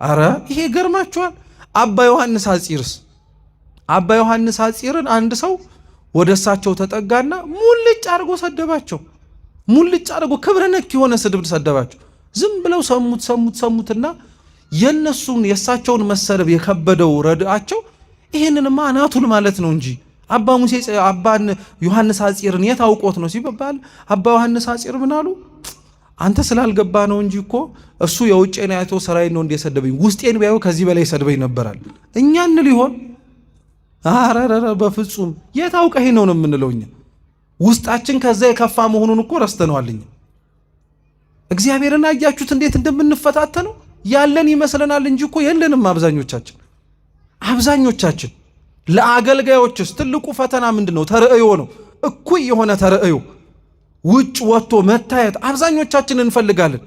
አረ ይሄ ገርማችኋል። አባ ዮሐንስ አጺርስ አባ ዮሐንስ አጺርን አንድ ሰው ወደ እሳቸው ተጠጋና ሙልጭ አድርጎ ሰደባቸው። ሙልጭ አድርጎ ክብረ ነክ የሆነ ስድብ ሰደባቸው። ዝም ብለው ሰሙትና የነሱን የእሳቸውን መሰደብ የከበደው ረድአቸው ይሄንንማ አናቱን ማለት ነው እንጂ አባ ሙሴ አባን ዮሐንስ አጺርን የታውቆት ነው ሲባል አባ ዮሐንስ አጺር ምን አሉ? አንተ ስላልገባ ነው እንጂ እኮ እሱ የውጭን አይቶ ሰራይ ነው እንደሰደበኝ፣ ውስጤን ቢያዩ ከዚህ በላይ ሰድበኝ ነበራል። እኛን ሊሆን አረረረ በፍጹም የታውቀህ ነው የምንለው እኛ። ውስጣችን ከዛ የከፋ መሆኑን እኮ ረስተነዋልኝ። እግዚአብሔርን አያችሁት እንዴት እንደምንፈታተነው? ያለን ይመስለናል እንጂ እኮ የለንም። አብዛኞቻችን ለአገልጋዮችስ ትልቁ ፈተና ምንድነው? ተርእዮ ነው። እኩይ የሆነ ተርእዮ ውጭ ወጥቶ መታየት አብዛኞቻችን እንፈልጋለን።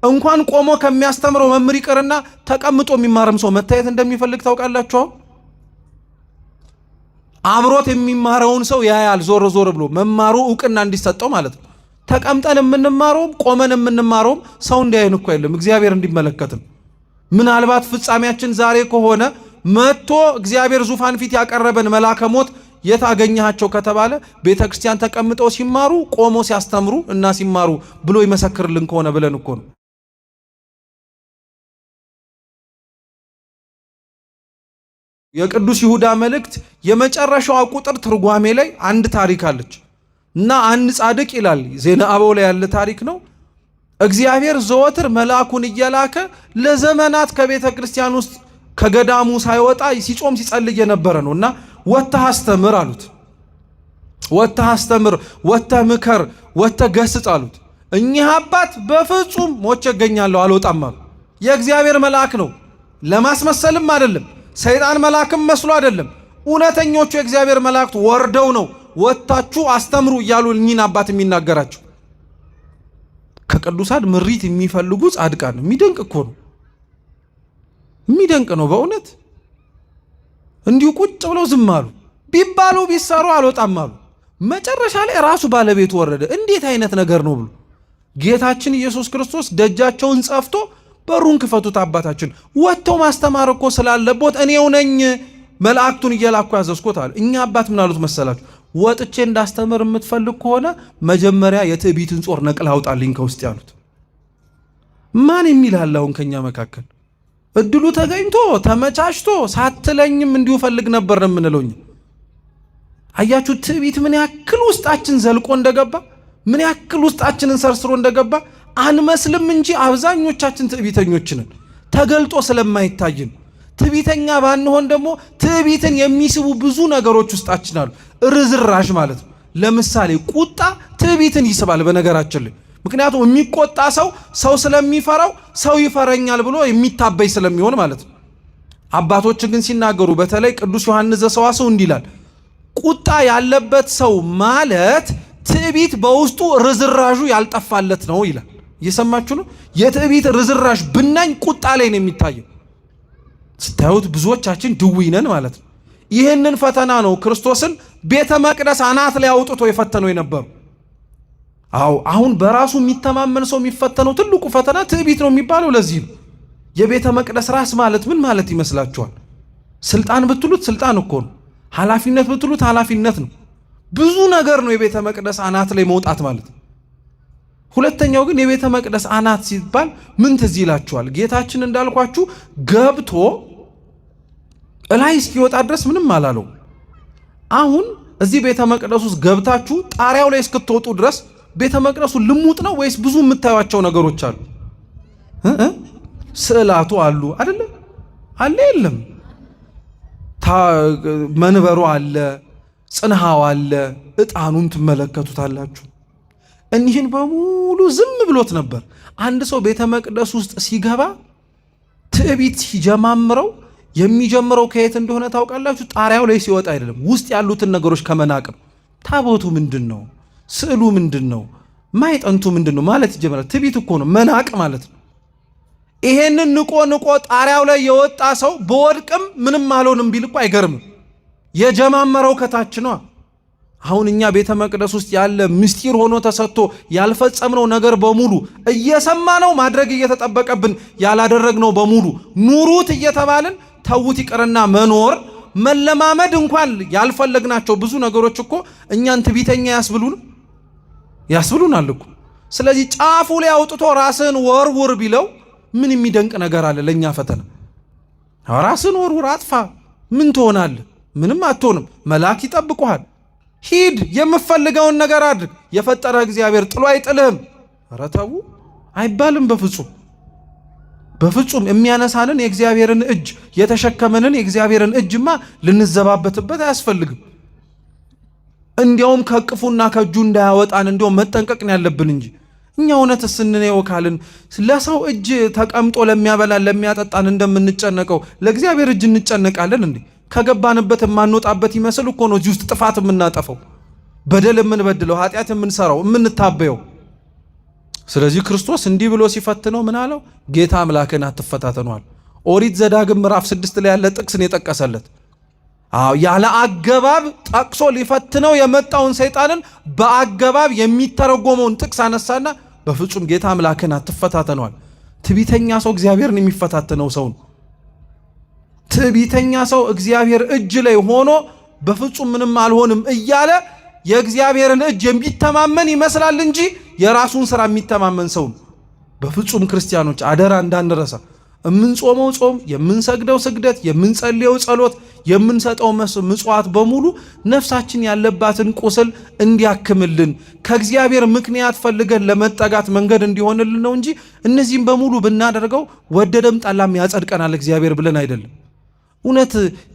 እንኳን ቆሞ ከሚያስተምረው መምህር ይቅርና ተቀምጦ የሚማርም ሰው መታየት እንደሚፈልግ ታውቃላችሁ። አብሮት የሚማረውን ሰው ያያል ዞር ዞር ብሎ መማሩ ዕውቅና እንዲሰጠው ማለት ነው። ተቀምጠን የምንማረውም ቆመን የምንማረውም ሰው እንዲያይን እኮ አይደለም፣ እግዚአብሔር እንዲመለከትም። ምናልባት ፍጻሜያችን ዛሬ ከሆነ መጥቶ እግዚአብሔር ዙፋን ፊት ያቀረበን መልአከ ሞት የት አገኘሃቸው ከተባለ ቤተ ክርስቲያን ተቀምጠው ሲማሩ ቆሞ ሲያስተምሩ እና ሲማሩ ብሎ ይመሰክርልን ከሆነ ብለን እኮ ነው። የቅዱስ ይሁዳ መልእክት የመጨረሻው ቁጥር ትርጓሜ ላይ አንድ ታሪክ አለች እና አንድ ጻድቅ ይላል ዜና አበው ላይ ያለ ታሪክ ነው። እግዚአብሔር ዘወትር መልአኩን እየላከ ለዘመናት ከቤተ ክርስቲያን ውስጥ ከገዳሙ ሳይወጣ ሲጾም ሲጸልይ የነበረ ነው እና ወጥተህ አስተምር አሉት። ወጥተህ አስተምር፣ ወጥተህ ምከር፣ ወጥተህ ገስጽ አሉት። እኚህ አባት በፍጹም ሞቼ እገኛለሁ አልወጣም አሉ። የእግዚአብሔር መልአክ ነው፣ ለማስመሰልም አይደለም፣ ሰይጣን መልአክም መስሎ አይደለም። እውነተኞቹ የእግዚአብሔር መላእክት ወርደው ነው ወጣችሁ አስተምሩ እያሉ እኚህን አባት የሚናገራቸው። ከቅዱሳን ምሪት የሚፈልጉ ጻድቃን። የሚደንቅ እኮ ነው፣ የሚደንቅ ነው በእውነት። እንዲሁ ቁጭ ብለው ዝም አሉ። ቢባሉ ቢሰሩ አልወጣም አሉ። መጨረሻ ላይ ራሱ ባለቤቱ ወረደ። እንዴት አይነት ነገር ነው ብሎ ጌታችን ኢየሱስ ክርስቶስ ደጃቸውን ጸፍቶ በሩን ክፈቱት አባታችን ወጥተው ማስተማር እኮ ስላለቦት እኔው ነኝ መላእክቱን እየላኩ ያዘዝኩት አለ። እኛ አባት ምን አሉት መሰላችሁ? ወጥቼ እንዳስተምር የምትፈልግ ከሆነ መጀመሪያ የትዕቢትን ጾር ነቅል አውጣልኝ ከውስጥ ያሉት። ማን የሚልሃል አሁን ከኛ መካከል? እድሉ ተገኝቶ ተመቻችቶ ሳትለኝም እንዲሁ ፈልግ ነበር ነው የምንለው። አያችሁ ትዕቢት ምን ያክል ውስጣችን ዘልቆ እንደገባ፣ ምን ያክል ውስጣችንን ሰርስሮ እንደገባ። አንመስልም እንጂ አብዛኞቻችን ትዕቢተኞች ነን፣ ተገልጦ ስለማይታይን። ትዕቢተኛ ባንሆን ደግሞ ትዕቢትን የሚስቡ ብዙ ነገሮች ውስጣችን አሉ። ርዝራዥ ማለት ነው። ለምሳሌ ቁጣ ትዕቢትን ይስባል በነገራችን ላይ። ምክንያቱም የሚቆጣ ሰው ስለሚፈራው ሰው ይፈረኛል ብሎ የሚታበይ ስለሚሆን ማለት ነው። አባቶች ግን ሲናገሩ በተለይ ቅዱስ ዮሐንስ ዘሰዋስው እንዲላል ቁጣ ያለበት ሰው ማለት ትዕቢት በውስጡ ርዝራዡ ያልጠፋለት ነው ይላል። እየሰማችሁ ነው? የትዕቢት ርዝራዥ ብናኝ ቁጣ ላይ ነው የሚታየው። ስታዩት ብዙዎቻችን ድውይ ነን ማለት ነው። ይህንን ፈተና ነው ክርስቶስን ቤተ መቅደስ አናት ላይ አውጥቶ የፈተነው የነበሩ። አሁን በራሱ የሚተማመን ሰው የሚፈተነው ትልቁ ፈተና ትዕቢት ነው የሚባለው ለዚህ ነው። የቤተ መቅደስ ራስ ማለት ምን ማለት ይመስላችኋል? ስልጣን ብትሉት ስልጣን እኮ ነው። ኃላፊነት ብትሉት ኃላፊነት ነው። ብዙ ነገር ነው የቤተ መቅደስ አናት ላይ መውጣት ማለት ነው። ሁለተኛው ግን የቤተ መቅደስ አናት ሲባል ምን ትዝ ይላችኋል? ጌታችን እንዳልኳችሁ ገብቶ እላይ እስኪወጣ ድረስ ምንም አላለው። አሁን እዚህ ቤተ መቅደስ ውስጥ ገብታችሁ ጣሪያው ላይ እስክትወጡ ድረስ ቤተ መቅደሱ ልሙጥ ነው ወይስ ብዙ የምታዩቸው ነገሮች አሉ? ስዕላቱ አሉ አይደለ? አለ የለም? መንበሩ አለ፣ ጽንሃው አለ፣ ዕጣኑን ትመለከቱታላችሁ። እኒህን በሙሉ ዝም ብሎት ነበር። አንድ ሰው ቤተ መቅደስ ውስጥ ሲገባ ትዕቢት ሲጀማምረው የሚጀምረው ከየት እንደሆነ ታውቃላችሁ? ጣሪያው ላይ ሲወጣ አይደለም፣ ውስጥ ያሉትን ነገሮች ከመናቅ ነው። ታቦቱ ምንድን ነው? ስዕሉ ምንድን ነው? ማይጠንቱ ምንድን ነው ማለት ይጀምራል። ትዕቢት እኮ ነው መናቅ ማለት ነው። ይሄንን ንቆ ጣሪያው ላይ የወጣ ሰው በወድቅም ምንም አልሆንም ቢል እኮ አይገርምም። የጀማመረው ከታች ነው። አሁን እኛ ቤተ መቅደስ ውስጥ ያለ ምስጢር ሆኖ ተሰጥቶ ያልፈጸምነው ነገር በሙሉ እየሰማነው ማድረግ እየተጠበቀብን ያላደረግነው በሙሉ ኑሩት እየተባልን ተውት ይቅርና መኖር መለማመድ እንኳን ያልፈለግናቸው ብዙ ነገሮች እኮ እኛን ትዕቢተኛ ያስብሉናል እኮ። ስለዚህ ጫፉ ላይ አውጥቶ ራስን ወርውር ቢለው ምን የሚደንቅ ነገር አለ? ለኛ ፈተና ራስን ወርውር፣ አጥፋ። ምን ትሆናለህ? ምንም አትሆንም። መልአክ ይጠብቁሃል። ሂድ፣ የምፈልገውን ነገር አድርግ። የፈጠረ እግዚአብሔር ጥሎ አይጥልህም። ኧረ ተው አይባልም። በፍጹም የሚያነሳንን የእግዚአብሔርን እጅ የተሸከመንን የእግዚአብሔርን እጅማ ልንዘባበትበት አያስፈልግም። እንዲያውም ከቅፉና ከእጁ እንዳያወጣን እንዲያውም መጠንቀቅን ያለብን እንጂ እኛ እውነት ስንነው ካልን ለሰው እጅ ተቀምጦ ለሚያበላን ለሚያጠጣን እንደምንጨነቀው ለእግዚአብሔር እጅ እንጨነቃለን እንዴ? ከገባንበት የማንወጣበት ይመስል እኮ ነው እዚህ ውስጥ ጥፋት የምናጠፈው፣ በደል የምንበድለው፣ ኃጢአት የምንሰራው፣ የምንታበየው። ስለዚህ ክርስቶስ እንዲህ ብሎ ሲፈትነው ምን አለው? ጌታ አምላክን አትፈታተኗል። ኦሪት ዘዳግም ምዕራፍ 6 ላይ ያለ ጥቅስን የጠቀሰለት ያለ አገባብ ጠቅሶ ሊፈትነው የመጣውን ሰይጣንን በአገባብ የሚተረጎመውን ጥቅስ አነሳና በፍጹም ጌታ አምላክን አትፈታተኗል። ትዕቢተኛ ሰው እግዚአብሔርን የሚፈታተነው ሰው ነው። ትዕቢተኛ ሰው እግዚአብሔር እጅ ላይ ሆኖ በፍጹም ምንም አልሆንም እያለ የእግዚአብሔርን እጅ የሚተማመን ይመስላል እንጂ የራሱን ስራ የሚተማመን ሰው ነው። በፍጹም ክርስቲያኖች አደራ እንዳንረሳ፣ የምንጾመው ጾም፣ የምንሰግደው ስግደት፣ የምንጸልየው ጸሎት፣ የምንሰጠው ምጽዋት በሙሉ ነፍሳችን ያለባትን ቁስል እንዲያክምልን ከእግዚአብሔር ምክንያት ፈልገን ለመጠጋት መንገድ እንዲሆንልን ነው እንጂ እነዚህም በሙሉ ብናደርገው ወደደም ጠላም ያጸድቀናል እግዚአብሔር ብለን አይደለም። እውነት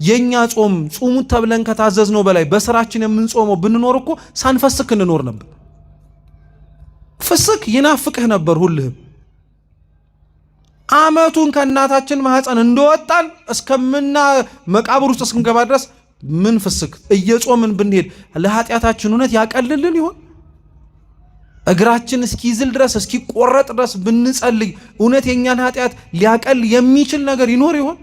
የኛ ጾም ጾሙት ተብለን ከታዘዝነው በላይ በስራችን የምንጾመው ብንኖር እኮ ሳንፈስክ እንኖር ነበር። ፍስክ ይናፍቅህ ነበር ሁልህም። ዓመቱን ከእናታችን ማህፀን እንደወጣን እስከምና መቃብር ውስጥ እስክንገባ ድረስ ምን ፍስክ እየጾምን ብንሄድ ለኃጢአታችን እውነት ያቀልልን ይሆን? እግራችን እስኪዝል ድረስ እስኪቆረጥ ድረስ ብንጸልይ እውነት የኛን ኃጢአት ሊያቀል የሚችል ነገር ይኖር ይሆን?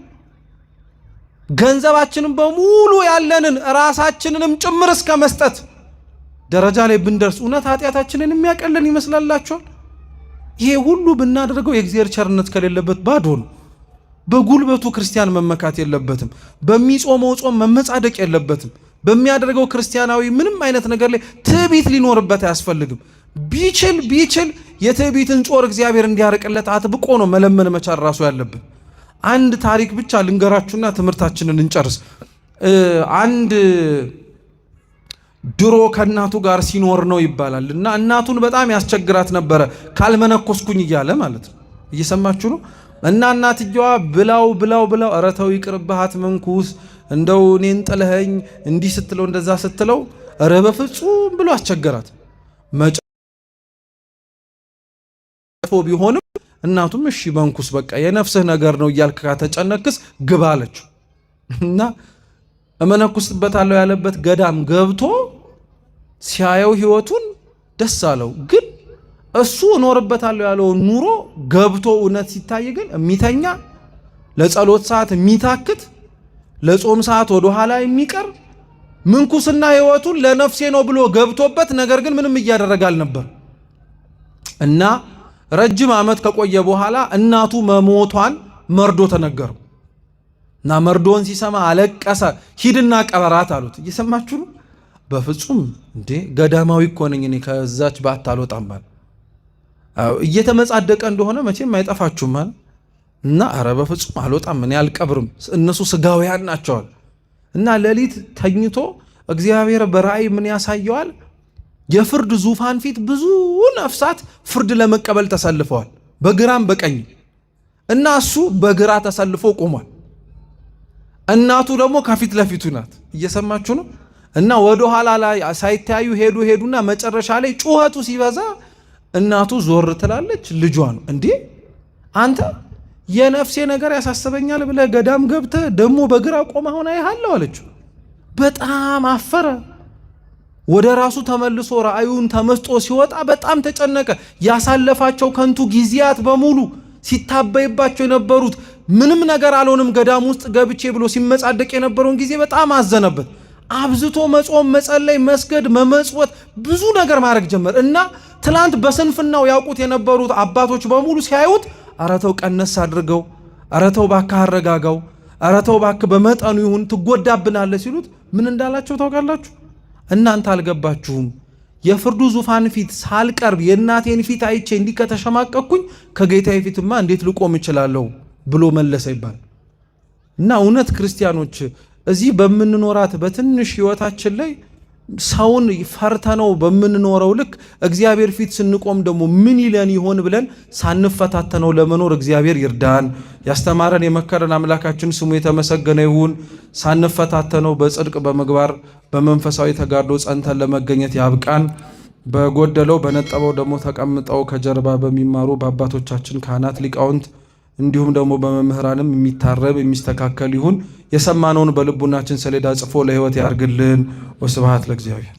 ገንዘባችንን በሙሉ ያለንን ራሳችንንም ጭምር እስከ መስጠት ደረጃ ላይ ብንደርስ እውነት ኃጢአታችንን የሚያቀልን ይመስላላችኋል? ይሄ ሁሉ ብናደርገው የእግዚአብሔር ቸርነት ከሌለበት ባዶ ነው። በጉልበቱ ክርስቲያን መመካት የለበትም። በሚጾመው ጾም መመጻደቅ የለበትም። በሚያደርገው ክርስቲያናዊ ምንም አይነት ነገር ላይ ትዕቢት ሊኖርበት አያስፈልግም። ቢችል የትዕቢትን ጾር እግዚአብሔር እንዲያርቅለት አጥብቆ ነው መለመን መቻል ራሱ ያለብን። አንድ ታሪክ ብቻ ልንገራችሁና ትምህርታችንን እንጨርስ። አንድ ድሮ ከእናቱ ጋር ሲኖር ነው ይባላል እና እናቱን በጣም ያስቸግራት ነበረ፣ ካልመነኮስኩኝ እያለ ማለት ነው። እየሰማችሁ ነው? እና እናትየዋ ብላው ኧረ ተው ይቅርብህ አትመንኩስ፣ እንደው እኔን ጥለኸኝ እንዲህ ስትለው እንደዛ ስትለው ኧረ በፍጹም ብሎ አስቸገራት። መጨፎ ቢሆንም እናቱም እሺ መንኩስ በቃ የነፍስህ ነገር ነው እያልክ ከተጨነክስ ግባ አለችው እና እመነኩስበታለሁ ያለበት ገዳም ገብቶ ሲያየው ህይወቱን ደስ አለው። ግን እሱ እኖርበታለሁ ያለው ኑሮ ገብቶ እውነት ሲታይ ግን የሚተኛ ለጸሎት ሰዓት የሚታክት ለጾም ሰዓት ወደ ኋላ የሚቀር ምንኩስና ህይወቱን ለነፍሴ ነው ብሎ ገብቶበት ነገር ግን ምንም እያደረገ አልነበር እና ረጅም ዓመት ከቆየ በኋላ እናቱ መሞቷን መርዶ ተነገረው እና መርዶን ሲሰማ አለቀሰ። ሂድና ቀበራት አሉት። እየሰማችሁ ነው? በፍጹም እንዴ ገዳማዊ እኮ ነኝ እኔ ከዛች ባት አልወጣም ማለት እየተመጻደቀ እንደሆነ መቼም አይጠፋችሁም ማለት እና ኧረ በፍጹም አልወጣም እኔ አልቀብርም፣ እነሱ ስጋውያን ናቸዋል። እና ሌሊት ተኝቶ እግዚአብሔር በራእይ ምን ያሳየዋል? የፍርድ ዙፋን ፊት ብዙ ነፍሳት ፍርድ ለመቀበል ተሰልፈዋል፣ በግራም በቀኝ እና እሱ በግራ ተሰልፎ ቆሟል። እናቱ ደግሞ ከፊት ለፊቱ ናት። እየሰማችሁ ነው? እና ወደ ኋላ ላይ ሳይታዩ ሄዱና መጨረሻ ላይ ጩኸቱ ሲበዛ እናቱ ዞር ትላለች። ልጇ ነው እንዴ አንተ የነፍሴ ነገር ያሳስበኛል ብለህ ገዳም ገብተህ ደግሞ በግራ ቆመ ሆነ አይሃለሁ አለችው። በጣም አፈረ። ወደ ራሱ ተመልሶ ራእዩን ተመስጦ ሲወጣ በጣም ተጨነቀ። ያሳለፋቸው ከንቱ ጊዜያት በሙሉ ሲታበይባቸው የነበሩት ምንም ነገር አልሆንም ገዳም ውስጥ ገብቼ ብሎ ሲመጻደቅ የነበረውን ጊዜ በጣም አዘነበት። አብዝቶ መጾም፣ መጸለይ፣ መስገድ፣ መመጽወት ብዙ ነገር ማድረግ ጀመር እና ትላንት በስንፍናው ያውቁት የነበሩት አባቶች በሙሉ ሲያዩት አረተው ቀነስ አድርገው፣ አረተው ባካ አረጋጋው፣ አረተው ባክ በመጠኑ ይሁን ትጎዳብናለህ ሲሉት ምን እንዳላቸው ታውቃላችሁ? እናንተ አልገባችሁም። የፍርዱ ዙፋን ፊት ሳልቀርብ የእናቴን ፊት አይቼ እንዲህ ከተሸማቀቅኩኝ ከጌታዬ ፊትማ እንዴት ልቆም እችላለሁ ብሎ መለሰ ይባል እና እውነት ክርስቲያኖች እዚህ በምንኖራት በትንሽ ህይወታችን ላይ ሰውን ፈርተነው በምንኖረው ልክ እግዚአብሔር ፊት ስንቆም ደግሞ ምን ይለን ይሆን ብለን ሳንፈታተነው ለመኖር እግዚአብሔር ይርዳን። ያስተማረን የመከረን አምላካችን ስሙ የተመሰገነ ይሁን። ሳንፈታተነው በጽድቅ በምግባር በመንፈሳዊ ተጋድሎ ጸንተን ለመገኘት ያብቃን። በጎደለው በነጠበው ደግሞ ተቀምጠው ከጀርባ በሚማሩ በአባቶቻችን ካህናት፣ ሊቃውንት እንዲሁም ደግሞ በመምህራንም የሚታረብ የሚስተካከል ይሁን። የሰማነውን በልቡናችን ሰሌዳ ጽፎ ለሕይወት ያርግልን። ወስብሐት ለእግዚአብሔር።